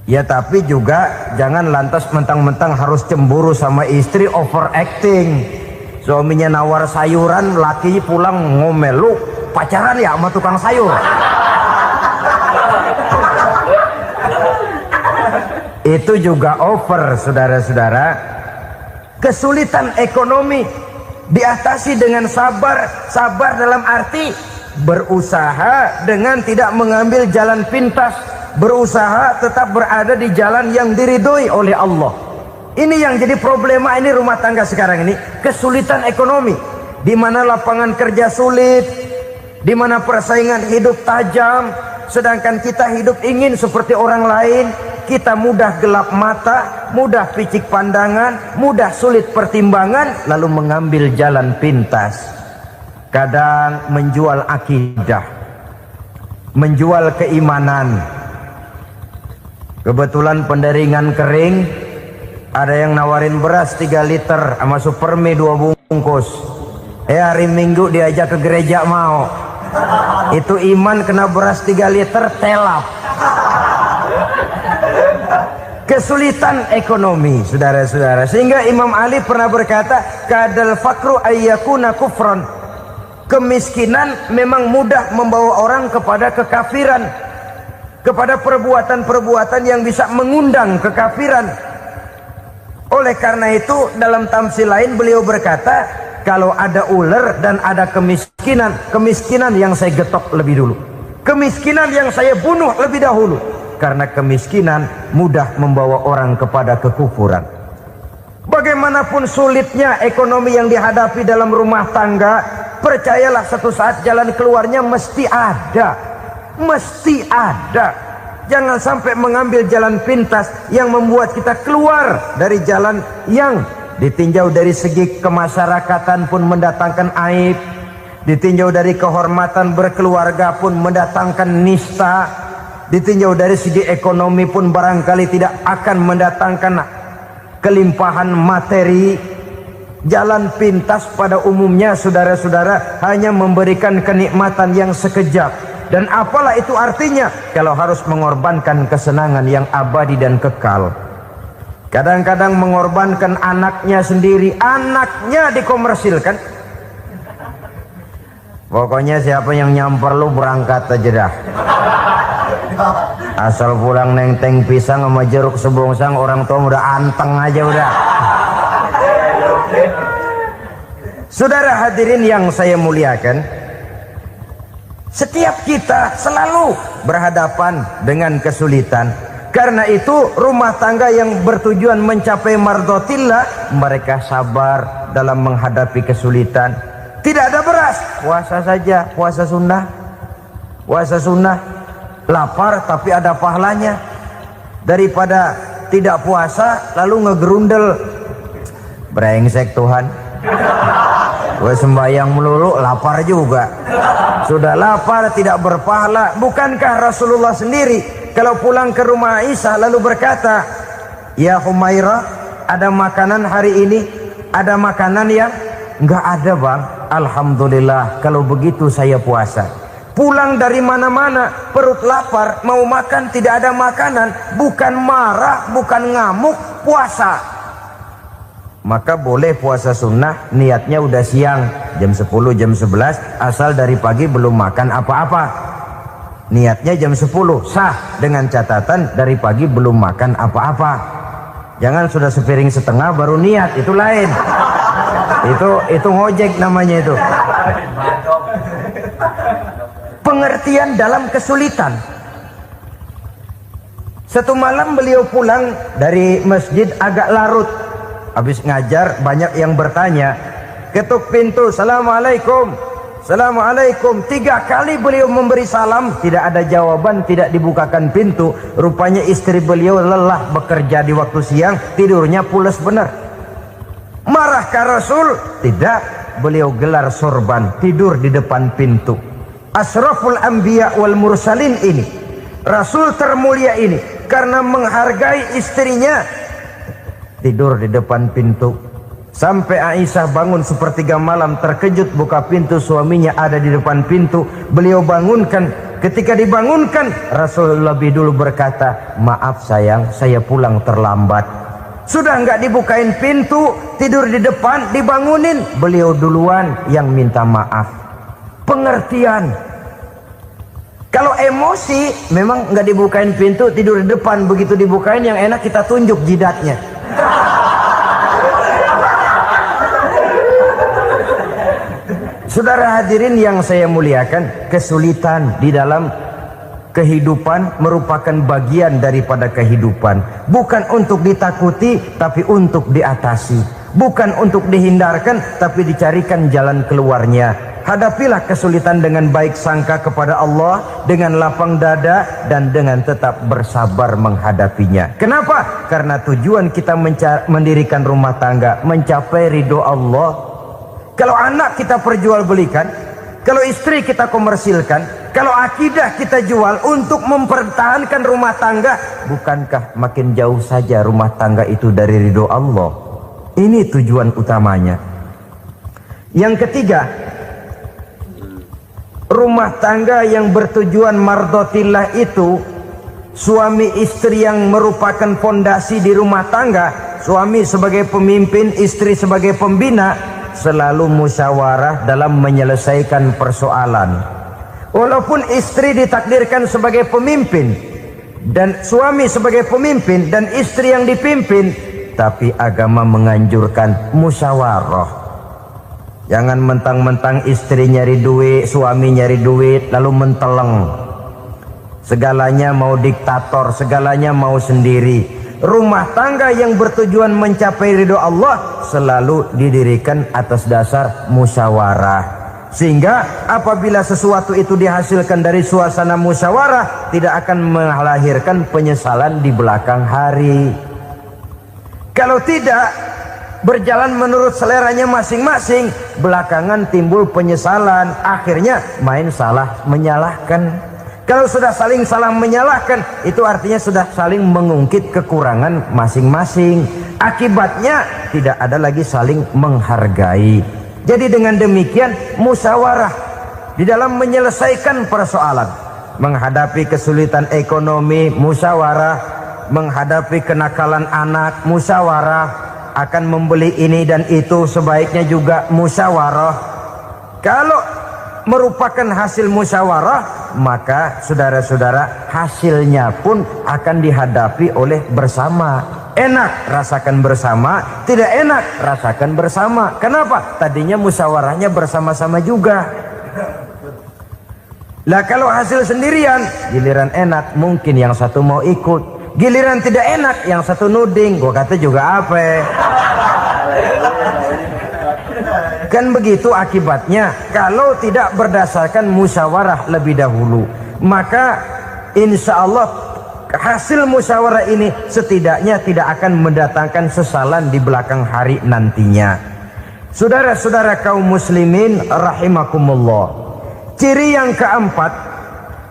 Ya tapi juga jangan lantas mentang-mentang harus cemburu sama istri, overacting. Suaminya nawar sayuran, laki pulang ngomel, lu pacaran ya sama tukang sayur. Itu juga over, saudara-saudara. Kesulitan ekonomi diatasi dengan sabar. Sabar dalam arti berusaha dengan tidak mengambil jalan pintas, berusaha tetap berada di jalan yang diridhoi oleh Allah. Ini yang jadi problema ini rumah tangga sekarang ini, kesulitan ekonomi, di mana lapangan kerja sulit, di mana persaingan hidup tajam, sedangkan kita hidup ingin seperti orang lain. Kita mudah gelap mata, mudah picik pandangan, mudah sulit pertimbangan, lalu mengambil jalan pintas. Kadang menjual akidah, menjual keimanan. Kebetulan pendaringan kering, ada yang nawarin beras 3 liter sama supermi 2 bungkus. Hari Minggu diajak ke gereja mau. Itu iman kena beras 3 liter telap. kesulitan ekonomi, saudara-saudara, sehingga Imam Ali pernah berkata, kadal fakru ayyakuna kufran. Kemiskinan memang mudah membawa orang kepada kekafiran, kepada perbuatan-perbuatan yang bisa mengundang kekafiran. Oleh karena itu, dalam tamsil lain beliau berkata, kalau ada ular dan ada kemiskinan, kemiskinan yang saya getok lebih dulu, kemiskinan yang saya bunuh lebih dahulu. Karena kemiskinan mudah membawa orang kepada kekufuran. Bagaimanapun sulitnya ekonomi yang dihadapi dalam rumah tangga, percayalah satu saat jalan keluarnya mesti ada. Mesti ada. Jangan sampai mengambil jalan pintas yang membuat kita keluar dari jalan yang ditinjau dari segi kemasyarakatan pun mendatangkan aib, ditinjau dari kehormatan berkeluarga pun mendatangkan nista, ditinjau dari segi ekonomi pun barangkali tidak akan mendatangkan kelimpahan materi. Jalan pintas pada umumnya, saudara-saudara, hanya memberikan kenikmatan yang sekejap. Dan apalah itu artinya kalau harus mengorbankan kesenangan yang abadi dan kekal. Kadang-kadang mengorbankan anaknya sendiri, anaknya dikomersilkan. Pokoknya siapa yang nyamper lu berangkat aja dah. Asal pulang neng-teng pisang sama jeruk sebongsang, orang tua udah anteng aja udah. Saudara hadirin yang saya muliakan, setiap kita selalu berhadapan dengan kesulitan. Karena itu rumah tangga yang bertujuan mencapai mardhatillah, mereka sabar dalam menghadapi kesulitan. Tidak ada beras, puasa saja, puasa sunnah. Puasa sunnah, lapar tapi ada pahalanya. Daripada tidak puasa lalu ngegerundel, brengsek Tuhan, gue sembahyang melulu lapar juga. Sudah lapar tidak berpahala. Bukankah Rasulullah sendiri kalau pulang ke rumah Aisyah lalu berkata, ya Humairah, ada makanan hari ini? Ada makanan yang enggak ada bang. Alhamdulillah, kalau begitu saya puasa. Pulang dari mana-mana perut lapar, mau makan tidak ada makanan, bukan marah, bukan ngamuk, puasa. Maka boleh puasa sunnah, niatnya udah siang, jam 10, jam 11, asal dari pagi belum makan apa-apa. Niatnya jam 10, sah, dengan catatan dari pagi belum makan apa-apa. Jangan sudah sepiring setengah baru niat, itu lain. Itu ngojek namanya itu. Pengertian dalam kesulitan. Satu malam beliau pulang dari masjid agak larut. Habis ngajar banyak yang bertanya. Ketuk pintu, Assalamualaikum, Assalamualaikum. 3 kali beliau memberi salam, tidak ada jawaban, tidak dibukakan pintu. Rupanya istri beliau lelah bekerja di waktu siang, tidurnya pules benar. Marahkah Rasul? Tidak. Beliau gelar sorban, tidur di depan pintu. Asraful anbiya wal mursalin ini, Rasul termulia ini, karena menghargai istrinya, tidur di depan pintu. Sampai Aisyah bangun sepertiga malam, terkejut buka pintu, suaminya ada di depan pintu. Beliau bangunkan. Ketika dibangunkan, Rasul lebih dulu berkata, maaf sayang, saya pulang terlambat. Sudah nggak dibukain pintu, tidur di depan, dibangunin, beliau duluan yang minta maaf. Pengertian. Kalau emosi, memang nggak dibukain pintu, tidur di depan, begitu dibukain yang enak kita tunjuk jidatnya. Saudara hadirin yang saya muliakan, kesulitan di dalam kehidupan merupakan bagian daripada kehidupan. Bukan untuk ditakuti, tapi untuk diatasi. Bukan untuk dihindarkan, tapi dicarikan jalan keluarnya. Hadapilah kesulitan dengan baik sangka kepada Allah, dengan lapang dada, dan dengan tetap bersabar menghadapinya. Kenapa? Karena tujuan kita mendirikan rumah tangga, mencapai ridho Allah. Kalau anak kita perjualbelikan, kalau istri kita komersilkan, kalau akidah kita jual untuk mempertahankan rumah tangga, bukankah makin jauh saja rumah tangga itu dari ridho Allah? Ini tujuan utamanya. Yang ketiga, rumah tangga yang bertujuan mardhatillah itu suami istri yang merupakan fondasi di rumah tangga, suami sebagai pemimpin, istri sebagai pembina, selalu musyawarah dalam menyelesaikan persoalan. Walaupun istri ditakdirkan sebagai pemimpin dan suami sebagai pemimpin dan istri yang dipimpin, tapi agama menganjurkan musyawarah. Jangan mentang-mentang istri nyari duit, suami nyari duit, lalu menteleng. Segalanya mau diktator, segalanya mau sendiri. Rumah tangga yang bertujuan mencapai ridho Allah selalu didirikan atas dasar musyawarah. Sehingga apabila sesuatu itu dihasilkan dari suasana musyawarah, tidak akan melahirkan penyesalan di belakang hari. Kalau tidak, berjalan menurut seleranya masing-masing, belakangan timbul penyesalan, akhirnya main salah menyalahkan. Kalau sudah saling salah menyalahkan, itu artinya sudah saling mengungkit kekurangan masing-masing. Akibatnya tidak ada lagi saling menghargai. Jadi dengan demikian musyawarah di dalam menyelesaikan persoalan, menghadapi kesulitan ekonomi musyawarah, menghadapi kenakalan anak musyawarah, akan membeli ini dan itu sebaiknya juga musyawarah. Kalau merupakan hasil musyawarah, maka saudara-saudara hasilnya pun akan dihadapi oleh bersama. Enak rasakan bersama, tidak enak rasakan bersama. Kenapa? Tadinya musyawarahnya bersama-sama juga. Lah kalau hasil sendirian, giliran enak mungkin yang satu mau ikut, giliran tidak enak yang satu nuding, gua kata juga apa? Kan begitu akibatnya kalau tidak berdasarkan musyawarah lebih dahulu. Maka insya Allah hasil musyawarah ini setidaknya tidak akan mendatangkan sesalan di belakang hari nantinya. Saudara-saudara kaum muslimin rahimakumullah, ciri yang keempat,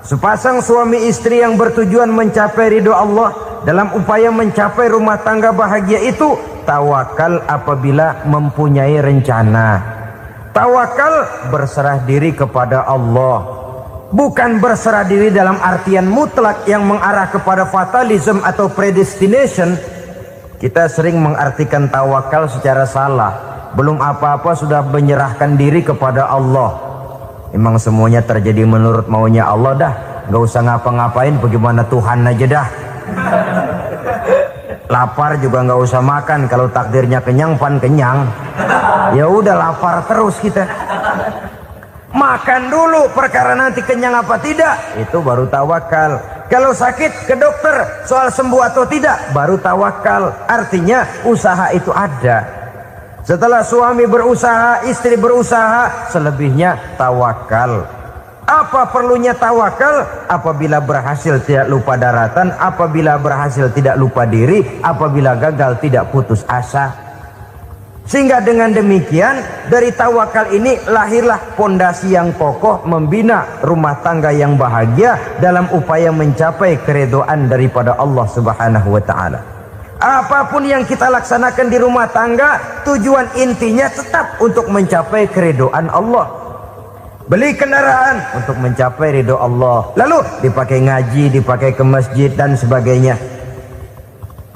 sepasang suami istri yang bertujuan mencapai ridho Allah dalam upaya mencapai rumah tangga bahagia itu tawakal apabila mempunyai rencana. Tawakal berserah diri kepada Allah. Bukan berserah diri dalam artian mutlak yang mengarah kepada fatalism atau predestination. Kita sering mengartikan tawakal secara salah. Belum apa-apa sudah menyerahkan diri kepada Allah. Emang semuanya terjadi menurut maunya Allah dah. Gak usah ngapa-ngapain, bagaimana Tuhan aja dah. Lapar juga nggak usah makan, kalau takdirnya kenyang pan kenyang. Ya udah lapar terus kita. Makan dulu perkara nanti kenyang apa tidak, itu baru tawakal. Kalau sakit ke dokter, soal sembuh atau tidak baru tawakal. Artinya usaha itu ada. Setelah suami berusaha, istri berusaha, selebihnya tawakal. Apa perlunya tawakal? Apabila berhasil tidak lupa daratan, apabila berhasil tidak lupa diri, apabila gagal tidak putus asa. Sehingga dengan demikian dari tawakal ini lahirlah pondasi yang kokoh membina rumah tangga yang bahagia dalam upaya mencapai keridhaan daripada Allah Subhanahu wa taala. Apapun yang kita laksanakan di rumah tangga, tujuan intinya tetap untuk mencapai keridhaan Allah. Beli kendaraan untuk mencapai ridho Allah, lalu dipakai ngaji, dipakai ke masjid dan sebagainya.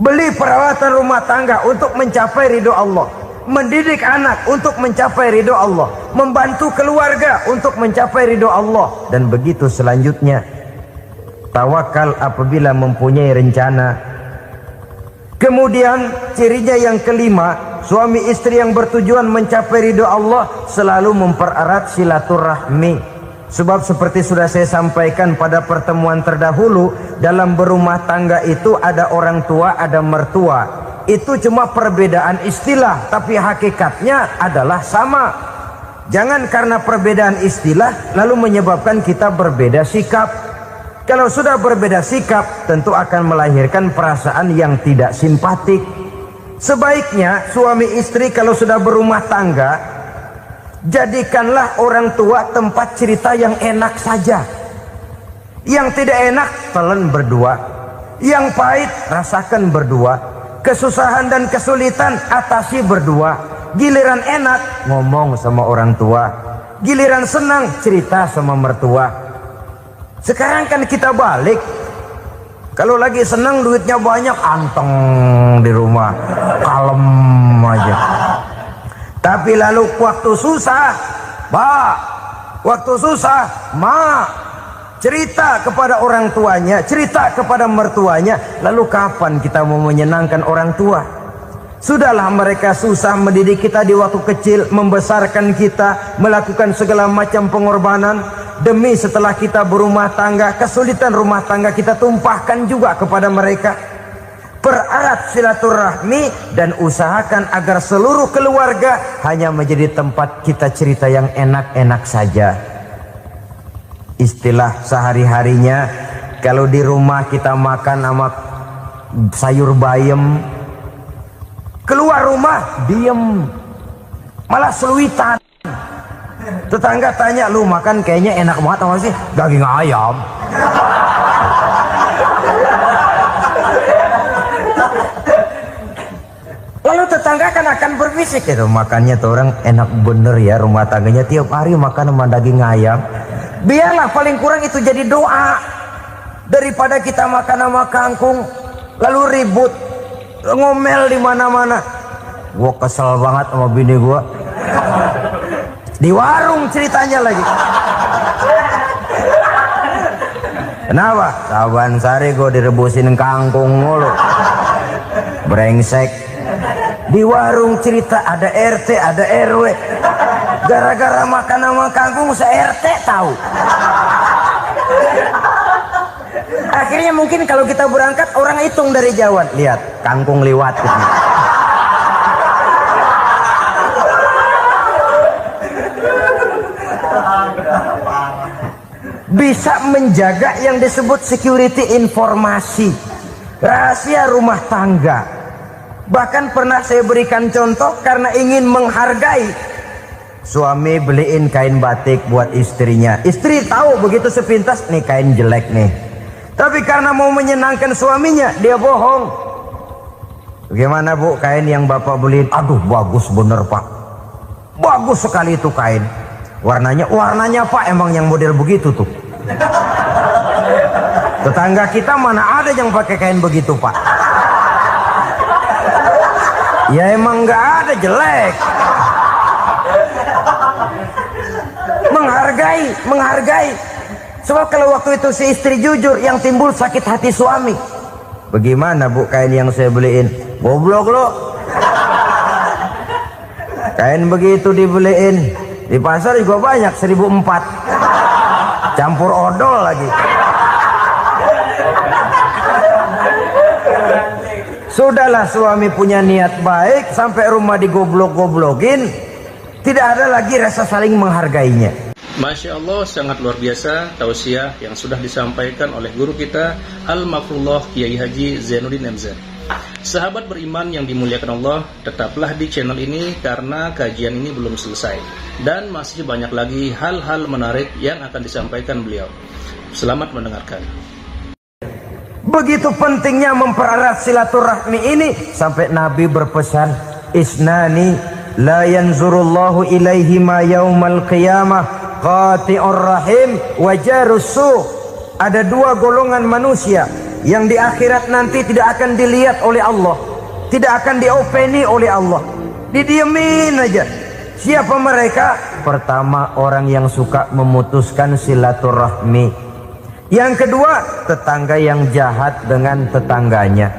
Beli peralatan rumah tangga untuk mencapai ridho Allah. Mendidik anak untuk mencapai ridho Allah. Membantu keluarga untuk mencapai ridho Allah. Dan begitu selanjutnya. Tawakal apabila mempunyai rencana. Kemudian cirinya yang kelima, suami istri yang bertujuan mencapai ridho Allah selalu mempererat silaturahmi. Sebab seperti sudah saya sampaikan pada pertemuan terdahulu, dalam berumah tangga itu ada orang tua, ada mertua. Itu cuma perbedaan istilah, tapi hakikatnya adalah sama. Jangan karena perbedaan istilah lalu menyebabkan kita berbeda sikap. Kalau sudah berbeda sikap, tentu akan melahirkan perasaan yang tidak simpatik. Sebaiknya suami istri kalau sudah berumah tangga, jadikanlah orang tua tempat cerita yang enak saja. Yang tidak enak telan berdua, yang pahit rasakan berdua, kesusahan dan kesulitan atasi berdua. Giliran enak ngomong sama orang tua, giliran senang cerita sama mertua. Sekarang kan kita balik, Kalau lagi senang duitnya banyak, anteng di rumah, kalem aja. Tapi lalu waktu susah, Pak, waktu susah, Ma, cerita kepada orang tuanya, cerita kepada mertuanya. Lalu kapan kita mau menyenangkan orang tua? Sudahlah, mereka susah mendidik kita di waktu kecil, membesarkan kita, melakukan segala macam pengorbanan. Demi setelah kita berumah tangga, kesulitan rumah tangga kita tumpahkan juga kepada mereka. Pererat silaturahmi dan usahakan agar seluruh keluarga hanya menjadi tempat kita cerita yang enak-enak saja. Istilah sehari-harinya, kalau di rumah kita makan sama sayur bayam, keluar rumah diem, malah seluitan. Tetangga tanya, lu makan kayaknya enak banget apa sih? Daging ayam. Lalu tetangga kan akan berbisik, itu makannya tuh orang enak bener ya, rumah tangganya tiap hari makan sama daging ayam. Biarlah paling kurang itu jadi doa, daripada kita makan sama kangkung lalu ribut ngomel di mana-mana. Gua kesel banget sama bini gua. Di warung ceritanya lagi. Kenapa? Saban sari gue direbusin kangkung mulu. Brengsek. Di warung cerita ada RT, ada RW. Gara-gara makan sama kangkung se-RT tahu. Akhirnya mungkin kalau kita berangkat orang hitung dari jauhan. Lihat, kangkung liwat gitu. Bisa menjaga yang disebut security informasi, rahasia rumah tangga. Bahkan pernah saya berikan contoh karena ingin menghargai. Suami beliin kain batik buat istrinya. Istri tahu begitu sepintas, nih kain jelek nih. Tapi karena mau menyenangkan suaminya, dia bohong. Bagaimana Bu, kain yang Bapak beliin? Aduh, bagus bener Pak. Bagus sekali itu kain. Warnanya Pak emang yang model begitu tuh. Tetangga kita mana ada yang pakai kain begitu Pak? Ya emang nggak ada, jelek. Menghargai. Sebab kalau waktu itu si istri jujur, yang timbul sakit hati suami. Bagaimana Bu kain yang saya beliin? Goblok lo. Kain begitu dibeliin di pasar juga banyak, 1.400. Campur odol lagi. Sudahlah, suami punya niat baik, sampai rumah digoblok-goblokin, tidak ada lagi rasa saling menghargainya. Masya Allah, sangat luar biasa tausiah yang sudah disampaikan oleh guru kita Al-Mafrullah Kiai Haji Zainuddin MZ. Sahabat beriman yang dimuliakan Allah, tetaplah di channel ini karena kajian ini belum selesai dan masih banyak lagi hal-hal menarik yang akan disampaikan beliau. Selamat mendengarkan. Begitu pentingnya mempererat silaturahmi ini sampai Nabi berpesan, isnani la yanzurullahu ilaihima yaumal qiyamah qati'ur rahim wa jarus su'. Ada dua golongan manusia yang di akhirat nanti tidak akan dilihat oleh Allah, tidak akan diopeni oleh Allah, didiemin aja. Siapa mereka? Pertama, orang yang suka memutuskan silaturahmi. Yang kedua, tetangga yang jahat dengan tetangganya.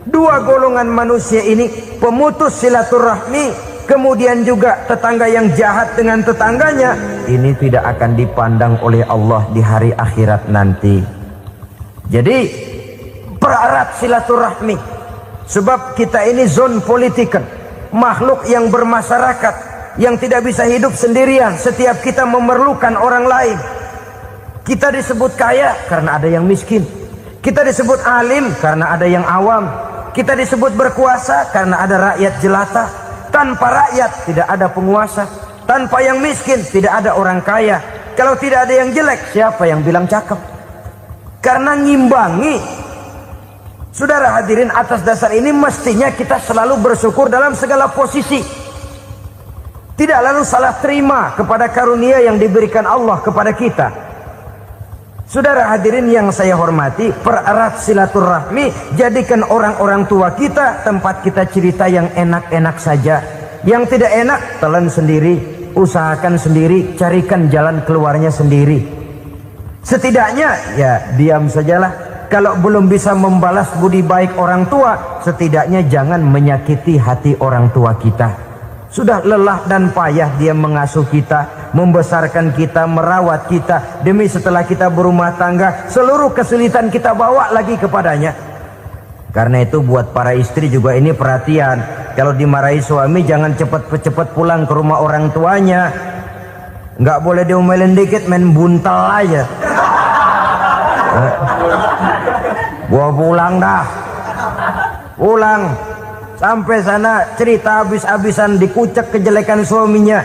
Dua golongan manusia ini, pemutus silaturahmi, kemudian juga tetangga yang jahat dengan tetangganya, ini tidak akan dipandang oleh Allah di hari akhirat nanti. Jadi pererat silaturahmi, sebab kita ini zon politiken, makhluk yang bermasyarakat, yang tidak bisa hidup sendirian. Setiap kita memerlukan orang lain. Kita disebut kaya karena ada yang miskin, kita disebut alim karena ada yang awam, kita disebut berkuasa karena ada rakyat jelata. Tanpa rakyat tidak ada penguasa, tanpa yang miskin tidak ada orang kaya. Kalau tidak ada yang jelek, siapa yang bilang cakep? Karena ngimbangi. Saudara hadirin, atas dasar ini mestinya kita selalu bersyukur dalam segala posisi, tidak lalu salah terima kepada karunia yang diberikan Allah kepada kita. Saudara hadirin yang saya hormati, pererat silaturahmi, jadikan orang-orang tua kita tempat kita cerita yang enak-enak saja. Yang tidak enak, telan sendiri, usahakan sendiri, carikan jalan keluarnya sendiri. Setidaknya ya diam sajalah. Kalau belum bisa membalas budi baik orang tua, setidaknya jangan menyakiti hati orang tua kita. Sudah lelah dan payah dia mengasuh kita, membesarkan kita, merawat kita. Demi setelah kita berumah tangga, seluruh kesulitan kita bawa lagi kepadanya. Karena itu buat para istri juga ini perhatian. Kalau dimarahi suami, jangan cepat-cepat pulang ke rumah orang tuanya. Nggak boleh diomelin dikit, main buntal aja. Gua pulang dah. Pulang. Sampai sana cerita habis-habisan, dikucek kejelekan suaminya.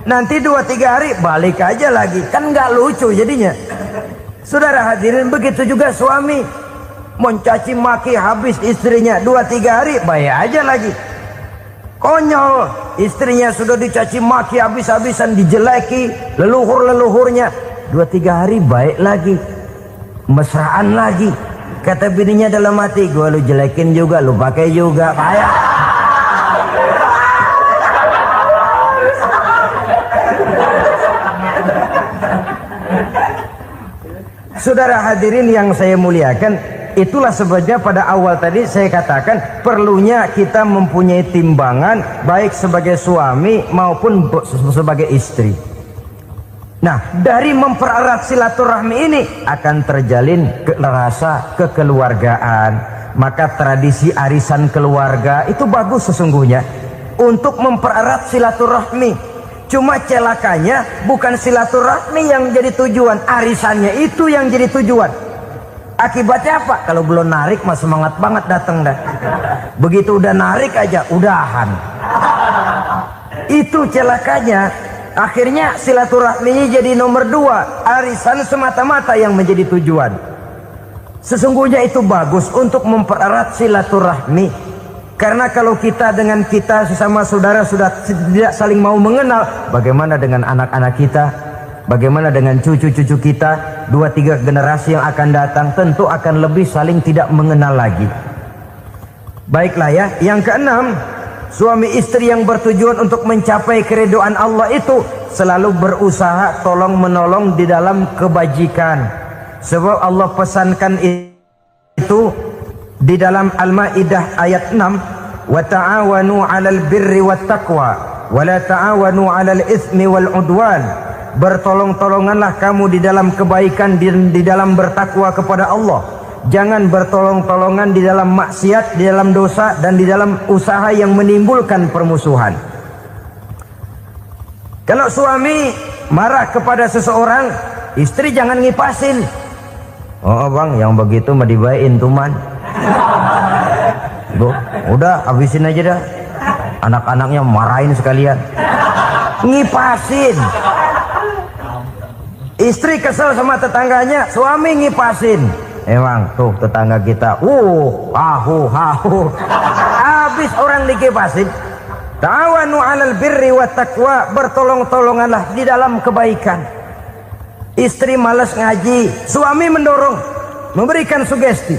Nanti 2-3 hari balik aja lagi. Kan nggak lucu jadinya. Saudara hadirin, begitu juga suami. Mencaci maki habis istrinya, 2-3 hari bayar aja lagi. Konyol, istrinya sudah dicaci maki habis-habisan, dijeleki leluhur-leluhurnya, 2-3 hari baik lagi, mesraan lagi. Kata bininya dalam hati, gua lu jelekin juga, lu pakai juga, payah. Saudara hadirin yang saya muliakan, itulah sebabnya pada awal tadi saya katakan perlunya kita mempunyai timbangan baik sebagai suami maupun sebagai istri. Nah, dari mempererat silaturahmi ini akan terjalin rasa kekeluargaan. Maka tradisi arisan keluarga itu bagus sesungguhnya untuk mempererat silaturahmi. Cuma celakanya bukan silaturahmi yang jadi tujuan, arisannya itu yang jadi tujuan. Akibatnya apa? Kalau belum narik mah semangat banget datang dah. Begitu udah narik aja udahan. Itu celakanya. Akhirnya silaturahminya jadi nomor 2, arisan semata-mata yang menjadi tujuan. Sesungguhnya itu bagus untuk mempererat silaturahmi. Karena kalau kita dengan kita sesama saudara sudah tidak saling mau mengenal, bagaimana dengan anak-anak kita? Bagaimana dengan cucu-cucu kita? 2-3 generasi yang akan datang tentu akan lebih saling tidak mengenal lagi. Baiklah ya, yang keenam, suami istri yang bertujuan untuk mencapai keridhaan Allah itu selalu berusaha tolong menolong di dalam kebajikan. Sebab Allah pesankan itu di dalam Al-Maidah ayat 6, wa ta'awanu 'alal birri wat taqwa wa la ta'awanu 'alal itsmi wal 'udwan. Bertolong-tolonganlah kamu di dalam kebaikan, di dalam bertakwa kepada Allah. Jangan bertolong-tolongan di dalam maksiat, di dalam dosa, dan di dalam usaha yang menimbulkan permusuhan. Kalau suami marah kepada seseorang, istri jangan ngipasin. Oh bang, yang begitu mah dibayain tuman. Udah habisin aja dah. Anak-anaknya marahin sekalian. Ngipasin. Istri kesel sama tetangganya, suami ngipasin. Emang tuh tetangga kita, hahu. Habis orang dikipasin. Ta'awanu 'alal birri wat taqwa, bertolong-tolonganlah di dalam kebaikan. Istri malas ngaji, suami mendorong, memberikan sugesti.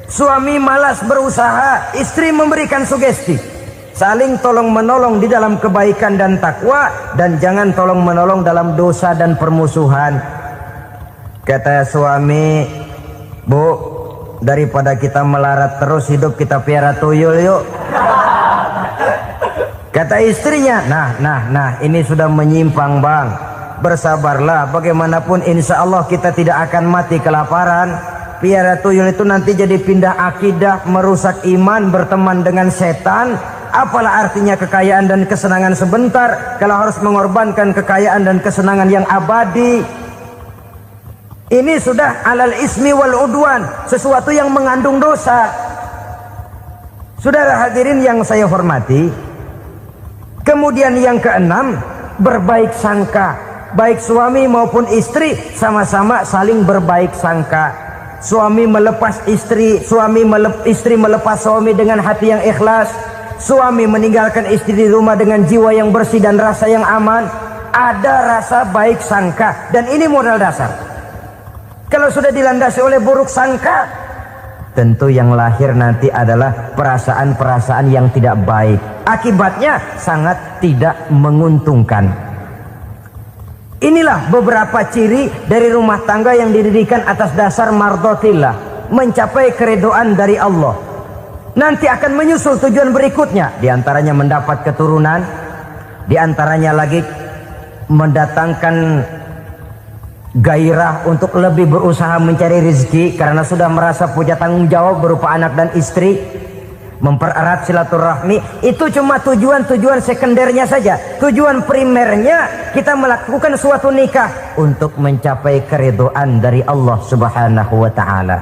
Suami malas berusaha, istri memberikan sugesti. Saling tolong menolong di dalam kebaikan dan takwa, dan jangan tolong menolong dalam dosa dan permusuhan. Kata suami, Bu, daripada kita melarat terus hidup, kita piara tuyul yuk. Kata istrinya, nah ini sudah menyimpang bang. Bersabarlah, bagaimanapun insya Allah kita tidak akan mati kelaparan. Piara tuyul itu nanti jadi pindah akidah, merusak iman, berteman dengan setan. Apalah artinya kekayaan dan kesenangan sebentar kalau harus mengorbankan kekayaan dan kesenangan yang abadi. Ini sudah alal ismi wal udwan, sesuatu yang mengandung dosa. Saudara hadirin yang saya hormati, kemudian yang keenam, berbaik sangka. Baik suami maupun istri sama-sama saling berbaik sangka. Suami melepas istri, istri melepas suami dengan hati yang ikhlas. Suami meninggalkan istri di rumah dengan jiwa yang bersih dan rasa yang aman. Ada rasa baik sangka, dan ini modal dasar. Kalau sudah dilandasi oleh buruk sangka, tentu yang lahir nanti adalah perasaan-perasaan yang tidak baik. Akibatnya sangat tidak menguntungkan. Inilah beberapa ciri dari rumah tangga yang didirikan atas dasar mardhatillah, mencapai keridhaan dari Allah. Nanti akan menyusul tujuan berikutnya, diantaranya mendapat keturunan, diantaranya lagi mendatangkan gairah untuk lebih berusaha mencari rezeki karena sudah merasa punya tanggung jawab berupa anak dan istri, mempererat silaturahmi. Itu cuma tujuan-tujuan sekundernya saja. Tujuan primernya kita melakukan suatu nikah untuk mencapai keridhaan dari Allah Subhanahu wa taala.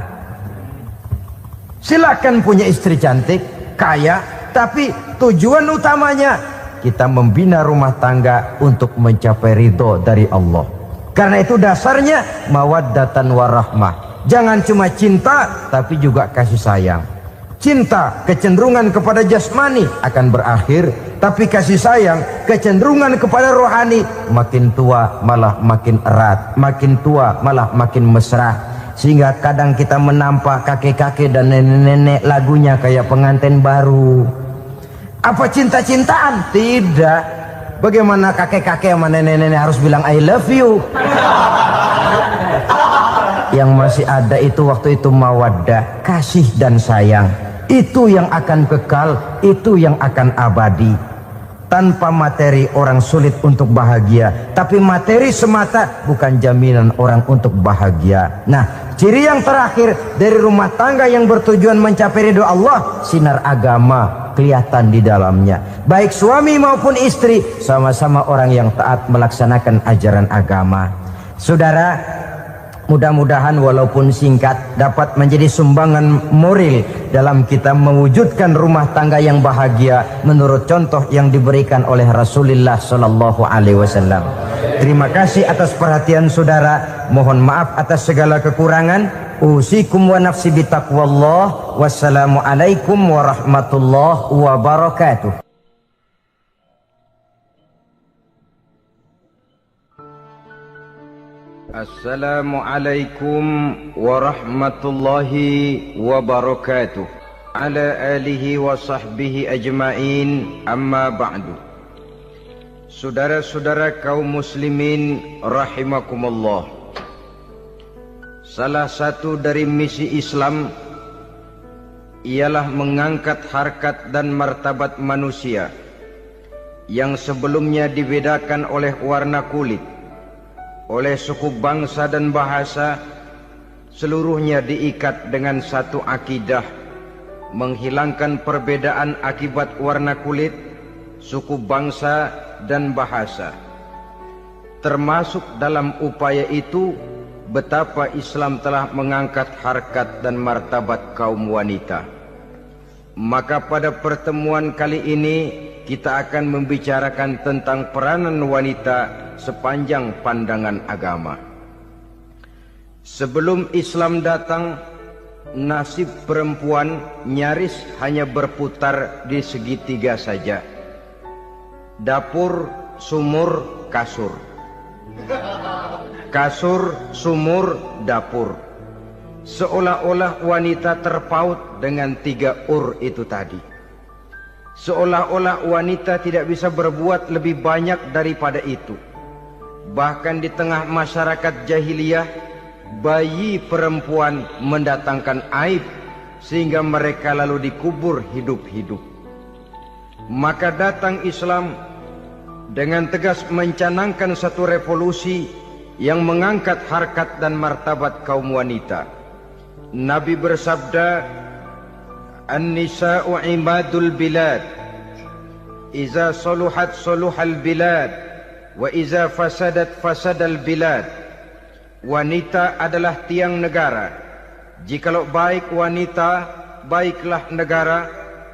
Silakan punya istri cantik, kaya, tapi tujuan utamanya kita membina rumah tangga untuk mencapai ridho dari Allah. Karena itu dasarnya mawaddatan warahmah. Jangan cuma cinta, tapi juga kasih sayang. Cinta, kecenderungan kepada jasmani akan berakhir, tapi kasih sayang, kecenderungan kepada rohani, makin tua malah makin erat, makin tua malah makin mesra. Sehingga kadang kita menampak kakek-kakek dan nenek-nenek lagunya kayak pengantin baru. Apa cinta-cintaan? Tidak. Bagaimana kakek-kakek sama nenek-nenek harus bilang I love you? Yang masih ada itu waktu itu mawaddah, kasih dan sayang. Itu yang akan kekal, itu yang akan abadi. Tanpa materi orang sulit untuk bahagia, tapi materi semata bukan jaminan orang untuk bahagia. Nah, ciri yang terakhir dari rumah tangga yang bertujuan mencapai ridho Allah, sinar agama kelihatan di dalamnya. Baik suami maupun istri sama-sama orang yang taat melaksanakan ajaran agama. Saudara, mudah-mudahan walaupun singkat dapat menjadi sumbangan moral dalam kita mewujudkan rumah tangga yang bahagia menurut contoh yang diberikan oleh Rasulullah Sallallahu Alaihi Wasallam. Terima kasih atas perhatian saudara. Mohon maaf atas segala kekurangan. Usikum wa nafsi bitaqwallah. Wassalamualaikum warahmatullahi wabarakatuh. Assalamualaikum warahmatullahi wabarakatuh. Ala alihi wa sahbihi ajma'in, amma ba'du. Saudara-saudara kaum muslimin rahimakumullah, salah satu dari misi Islam ialah mengangkat harkat dan martabat manusia yang sebelumnya dibedakan oleh warna kulit, oleh suku bangsa dan bahasa. Seluruhnya diikat dengan satu akidah, menghilangkan perbedaan akibat warna kulit, suku bangsa dan bahasa. Termasuk dalam upaya itu betapa Islam telah mengangkat harkat dan martabat kaum wanita. Maka pada pertemuan kali ini kita akan membicarakan tentang peranan wanita sepanjang pandangan agama. Sebelum Islam datang, nasib perempuan nyaris hanya berputar di segitiga saja. Dapur, sumur, kasur. Kasur, sumur, dapur. Seolah-olah wanita terpaut dengan tiga itu tadi. Seolah-olah wanita tidak bisa berbuat lebih banyak daripada itu. Bahkan di tengah masyarakat jahiliyah, bayi perempuan mendatangkan aib sehingga mereka lalu dikubur hidup-hidup. Maka datang Islam dengan tegas mencanangkan satu revolusi yang mengangkat harkat dan martabat kaum wanita. Nabi bersabda, "An-nisa'u imadul bilad, iza saluhat saluhal bilad, wa iza fasadat fasadal bilad." Wanita adalah tiang negara. Jikalau baik wanita, baiklah negara.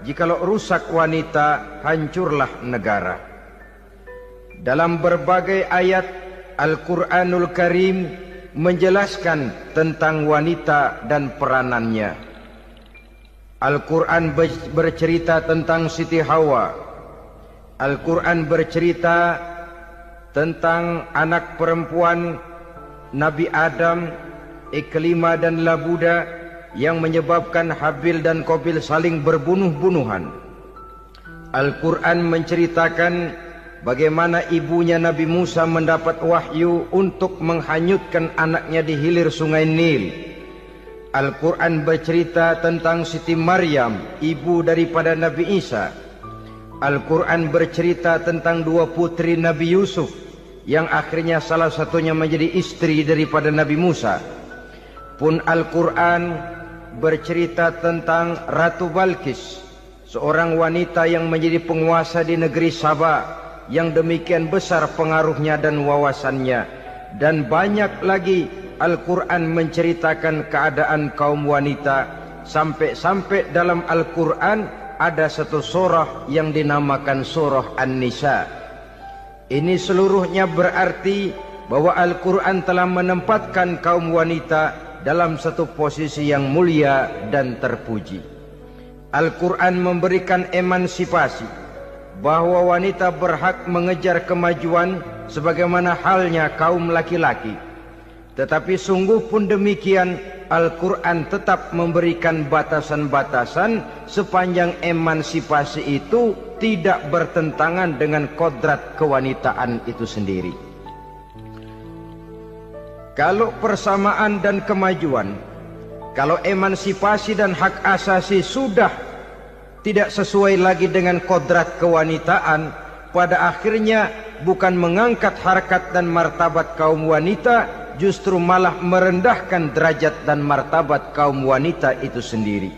Jikalau rusak wanita, hancurlah negara. Dalam berbagai ayat Al-Quranul Karim menjelaskan tentang wanita dan peranannya. Al-Quran bercerita tentang Siti Hawa. Al-Quran bercerita tentang anak perempuan Nabi Adam Iklimah dan Labuda yang menyebabkan Habil dan Qabil saling berbunuh-bunuhan. Al-Quran menceritakan bagaimana ibunya Nabi Musa mendapat wahyu untuk menghanyutkan anaknya di hilir sungai Nil. Al-Quran bercerita tentang Siti Maryam, ibu daripada Nabi Isa. Al-Quran bercerita tentang dua putri Nabi Yusuf, yang akhirnya salah satunya menjadi istri daripada Nabi Musa. Pun Al-Quran bercerita tentang Ratu Balkis, seorang wanita yang menjadi penguasa di negeri Sabah, yang demikian besar pengaruhnya dan wawasannya. Dan banyak lagi Al-Quran menceritakan keadaan kaum wanita, sampai-sampai dalam Al-Quran ada satu surah yang dinamakan surah An-Nisa. Ini seluruhnya berarti bahwa Al-Quran telah menempatkan kaum wanita dalam satu posisi yang mulia dan terpuji. Al-Quran memberikan emansipasi, bahwa wanita berhak mengejar kemajuan sebagaimana halnya kaum laki-laki. Tetapi sungguh pun demikian, Al-Quran tetap memberikan batasan-batasan sepanjang emansipasi itu tidak bertentangan dengan kodrat kewanitaan itu sendiri. Kalau persamaan dan kemajuan, kalau emansipasi dan hak asasi sudah tidak sesuai lagi dengan kodrat kewanitaan, pada akhirnya bukan mengangkat harkat dan martabat kaum wanita, justru malah merendahkan derajat dan martabat kaum wanita itu sendiri.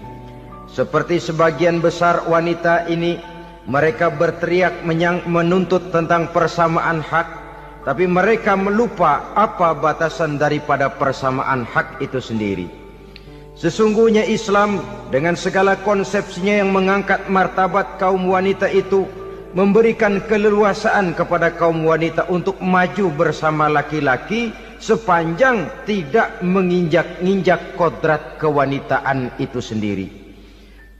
Seperti sebagian besar wanita ini, mereka berteriak menuntut tentang persamaan hak, tapi mereka melupa apa batasan daripada persamaan hak itu sendiri. Sesungguhnya Islam dengan segala konsepsinya yang mengangkat martabat kaum wanita itu, memberikan keleluasaan kepada kaum wanita untuk maju bersama laki-laki sepanjang tidak menginjak-injak kodrat kewanitaan itu sendiri.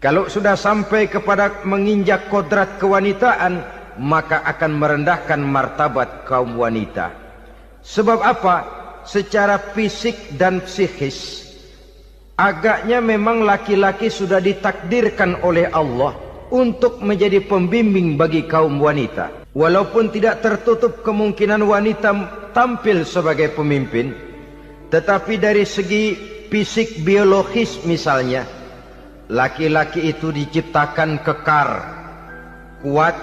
Kalau sudah sampai kepada menginjak kodrat kewanitaan, maka akan merendahkan martabat kaum wanita. Sebab apa? Secara fisik dan psikis, agaknya memang laki-laki sudah ditakdirkan oleh Allah untuk menjadi pembimbing bagi kaum wanita. Walaupun tidak tertutup kemungkinan wanita tampil sebagai pemimpin, tetapi dari segi fisik biologis misalnya, laki-laki itu diciptakan kekar, kuat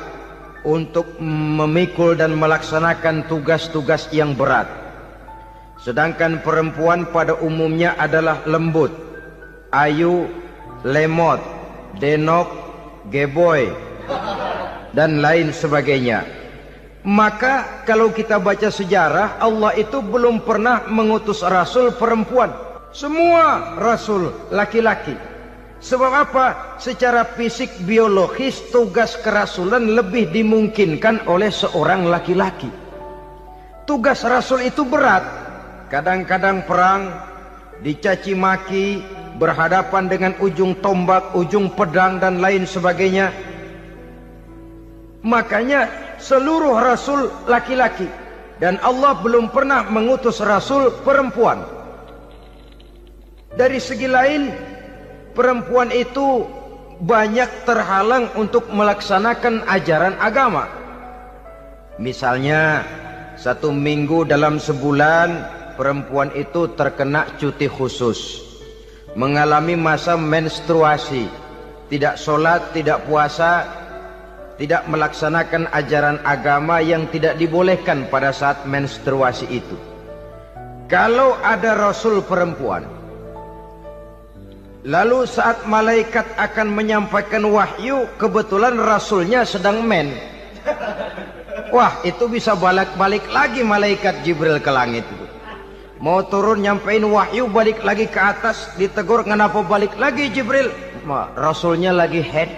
untuk memikul dan melaksanakan tugas-tugas yang berat. Sedangkan perempuan pada umumnya adalah lembut, ayu, lemot, denok, geboy, dan lain sebagainya. Maka kalau kita baca sejarah, Allah itu belum pernah mengutus rasul perempuan. Semua rasul laki-laki. Sebab apa? Secara fisik biologis tugas kerasulan lebih dimungkinkan oleh seorang laki-laki. Tugas rasul itu berat. Kadang-kadang perang, dicaci maki, berhadapan dengan ujung tombak, ujung pedang dan lain sebagainya. Makanya seluruh rasul laki-laki, dan Allah belum pernah mengutus rasul perempuan. Dari segi lain, perempuan itu banyak terhalang untuk melaksanakan ajaran agama. Misalnya, 1 minggu dalam sebulan perempuan itu terkena cuti khusus, mengalami masa menstruasi, tidak sholat, tidak puasa, tidak melaksanakan ajaran agama yang tidak dibolehkan pada saat menstruasi itu. Kalau ada rasul perempuan, lalu saat malaikat akan menyampaikan wahyu, kebetulan rasulnya sedang wah, itu bisa balik lagi malaikat Jibril ke langit itu. Mau turun nyampein wahyu, balik lagi ke atas, ditegur, kenapa balik lagi Jibril? Rasulnya lagi head.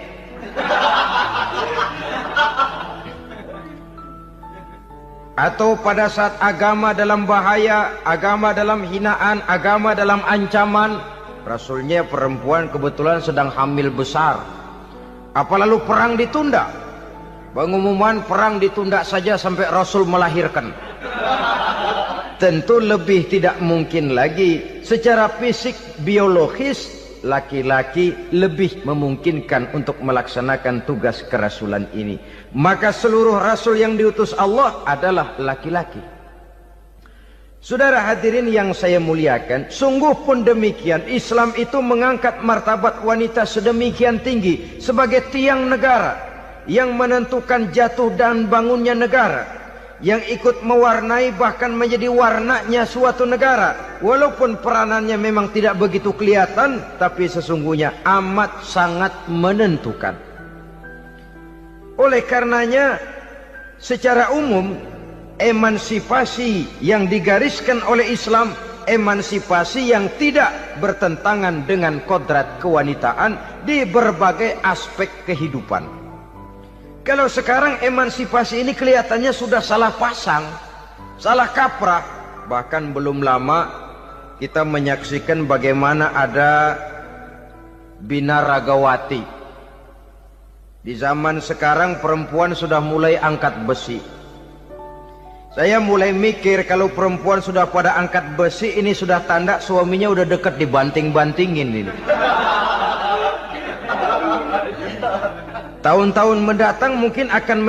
Atau pada saat agama dalam bahaya, agama dalam hinaan, agama dalam ancaman, rasulnya perempuan kebetulan sedang hamil besar. Apa lalu perang ditunda? Pengumuman perang ditunda saja sampai rasul melahirkan. Tentu lebih tidak mungkin lagi secara fisik biologis laki-laki lebih memungkinkan untuk melaksanakan tugas kerasulan ini. Maka seluruh rasul yang diutus Allah adalah laki-laki. Saudara hadirin yang saya muliakan, sungguh pun demikian Islam itu mengangkat martabat wanita sedemikian tinggi sebagai tiang negara yang menentukan jatuh dan bangunnya negara, yang ikut mewarnai bahkan menjadi warnanya suatu negara. Walaupun peranannya memang tidak begitu kelihatan, tapi sesungguhnya amat sangat menentukan. Oleh karenanya secara umum emansipasi yang digariskan oleh Islam, emansipasi yang tidak bertentangan dengan kodrat kewanitaan di berbagai aspek kehidupan. Kalau sekarang emansipasi ini kelihatannya sudah salah pasang, salah kaprah. Bahkan belum lama kita menyaksikan bagaimana ada binaragawati. Di zaman sekarang perempuan sudah mulai angkat besi. Saya mulai mikir kalau perempuan sudah pada angkat besi, ini sudah tanda suaminya udah dekat dibanting-bantingin ini. Tahun-tahun mendatang mungkin akan